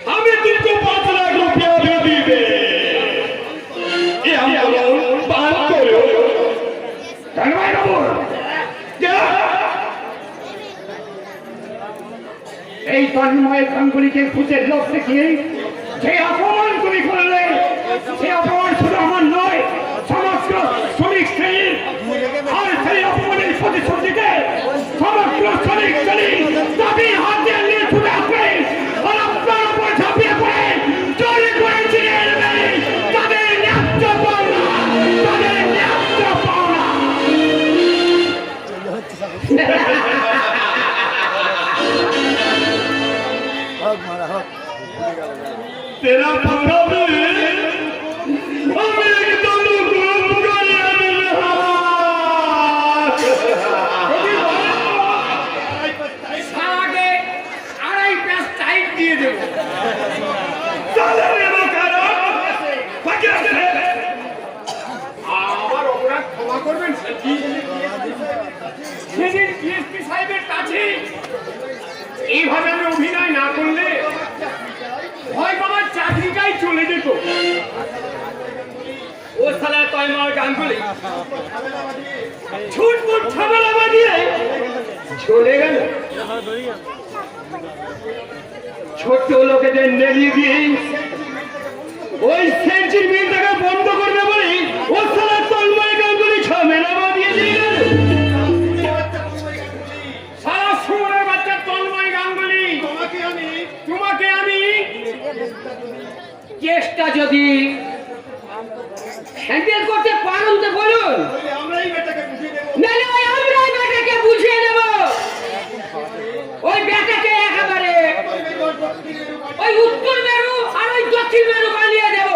हमें तुमको 5 लाख रुपया दे दीबे। ये आंदोलन बंद करो। ধন্যবাদ বাবু। এই তন্ময় গাঙ্গুলিকে খুঁজে লোক দেখিয়ে যে অপমান তুমি করলে, সে অপমান শুধু আমার নয়, সমগ্র শ্রমিক শ্রেণীর। আর সেই অপমানের প্রতিশোধ দিতে সমগ্র শ্রমিক শ্রেণী দাবি হাতে নিয়ে ছুটে আসবে আর আপনার উপর ঝাঁপিয়ে পড়ে চলে করে ছিনিয়ে নেবে তাদের ন্যায্য পাওনা, তাদের ন্যায্য পাওনা। तेरा पक्का में हमें एकदम गुम कर আগে আড়াই প্যাঁচ টাইট দিয়ে দেবো। चले रे बेकारा पकड़ दे। আমার অপরাধ ক্ষমা করবেন স্যারজি। সেদিন ডিএসপি সাহেবের কাছে এইভাবে আমি অভিনয় না করলে হয়তো আমার চাকরিটাই চলে যেত। ও সালা তয়মার গাঙ্গুলি ছুটপুট ঝামেলা বাঁধিয়ে চলে গেল। ছোট্ট লোকেদের নেড়িয়ে দিয়ে ওই সেন্সির বিলটাকে বন্ধ করবে বলে ও সালা তন্ময় গাঙ্গুলি ঝামেলা বাঁধিয়ে দিয়ে গেল। সারা শুয়োরের বাচ্চা তন্ময় গাঙ্গুলি, তোমাকে আমি কেসটা যদি হ্যান্ডেল করতে পারুন তো বলুন, নাহলে ওই আমরাই বেটাকে বুঝিয়ে দেব। ওই বেটাকে একেবারে ওই উত্তর মেরু আর ওই দক্ষিণ মেরু বানিয়ে দেব।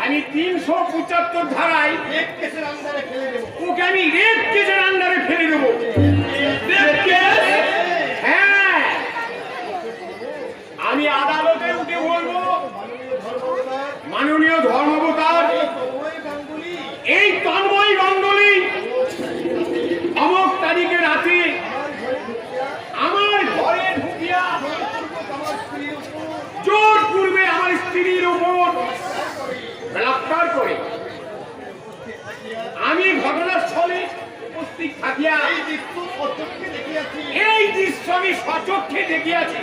আমি 375 ধারায় ওকে আমি রেপ কেসের আন্ডারে ফেলে দেবো। হ্যাঁ, আমি আদালতে উঠে বলবো, মাননীয় ধর্মাবতার এই তন্ময় গাঙ্গুলি অমুক তারিখে রাতে আমার ঘরে ঢুকিয়া জোর পূর্বে আমার স্ত্রীর উপর বলাৎকার করে আমি ঘটনাস্থলে উপস্থিত থাকিয়া এই দৃশ্য আমি সচক্ষে দেখিয়াছি।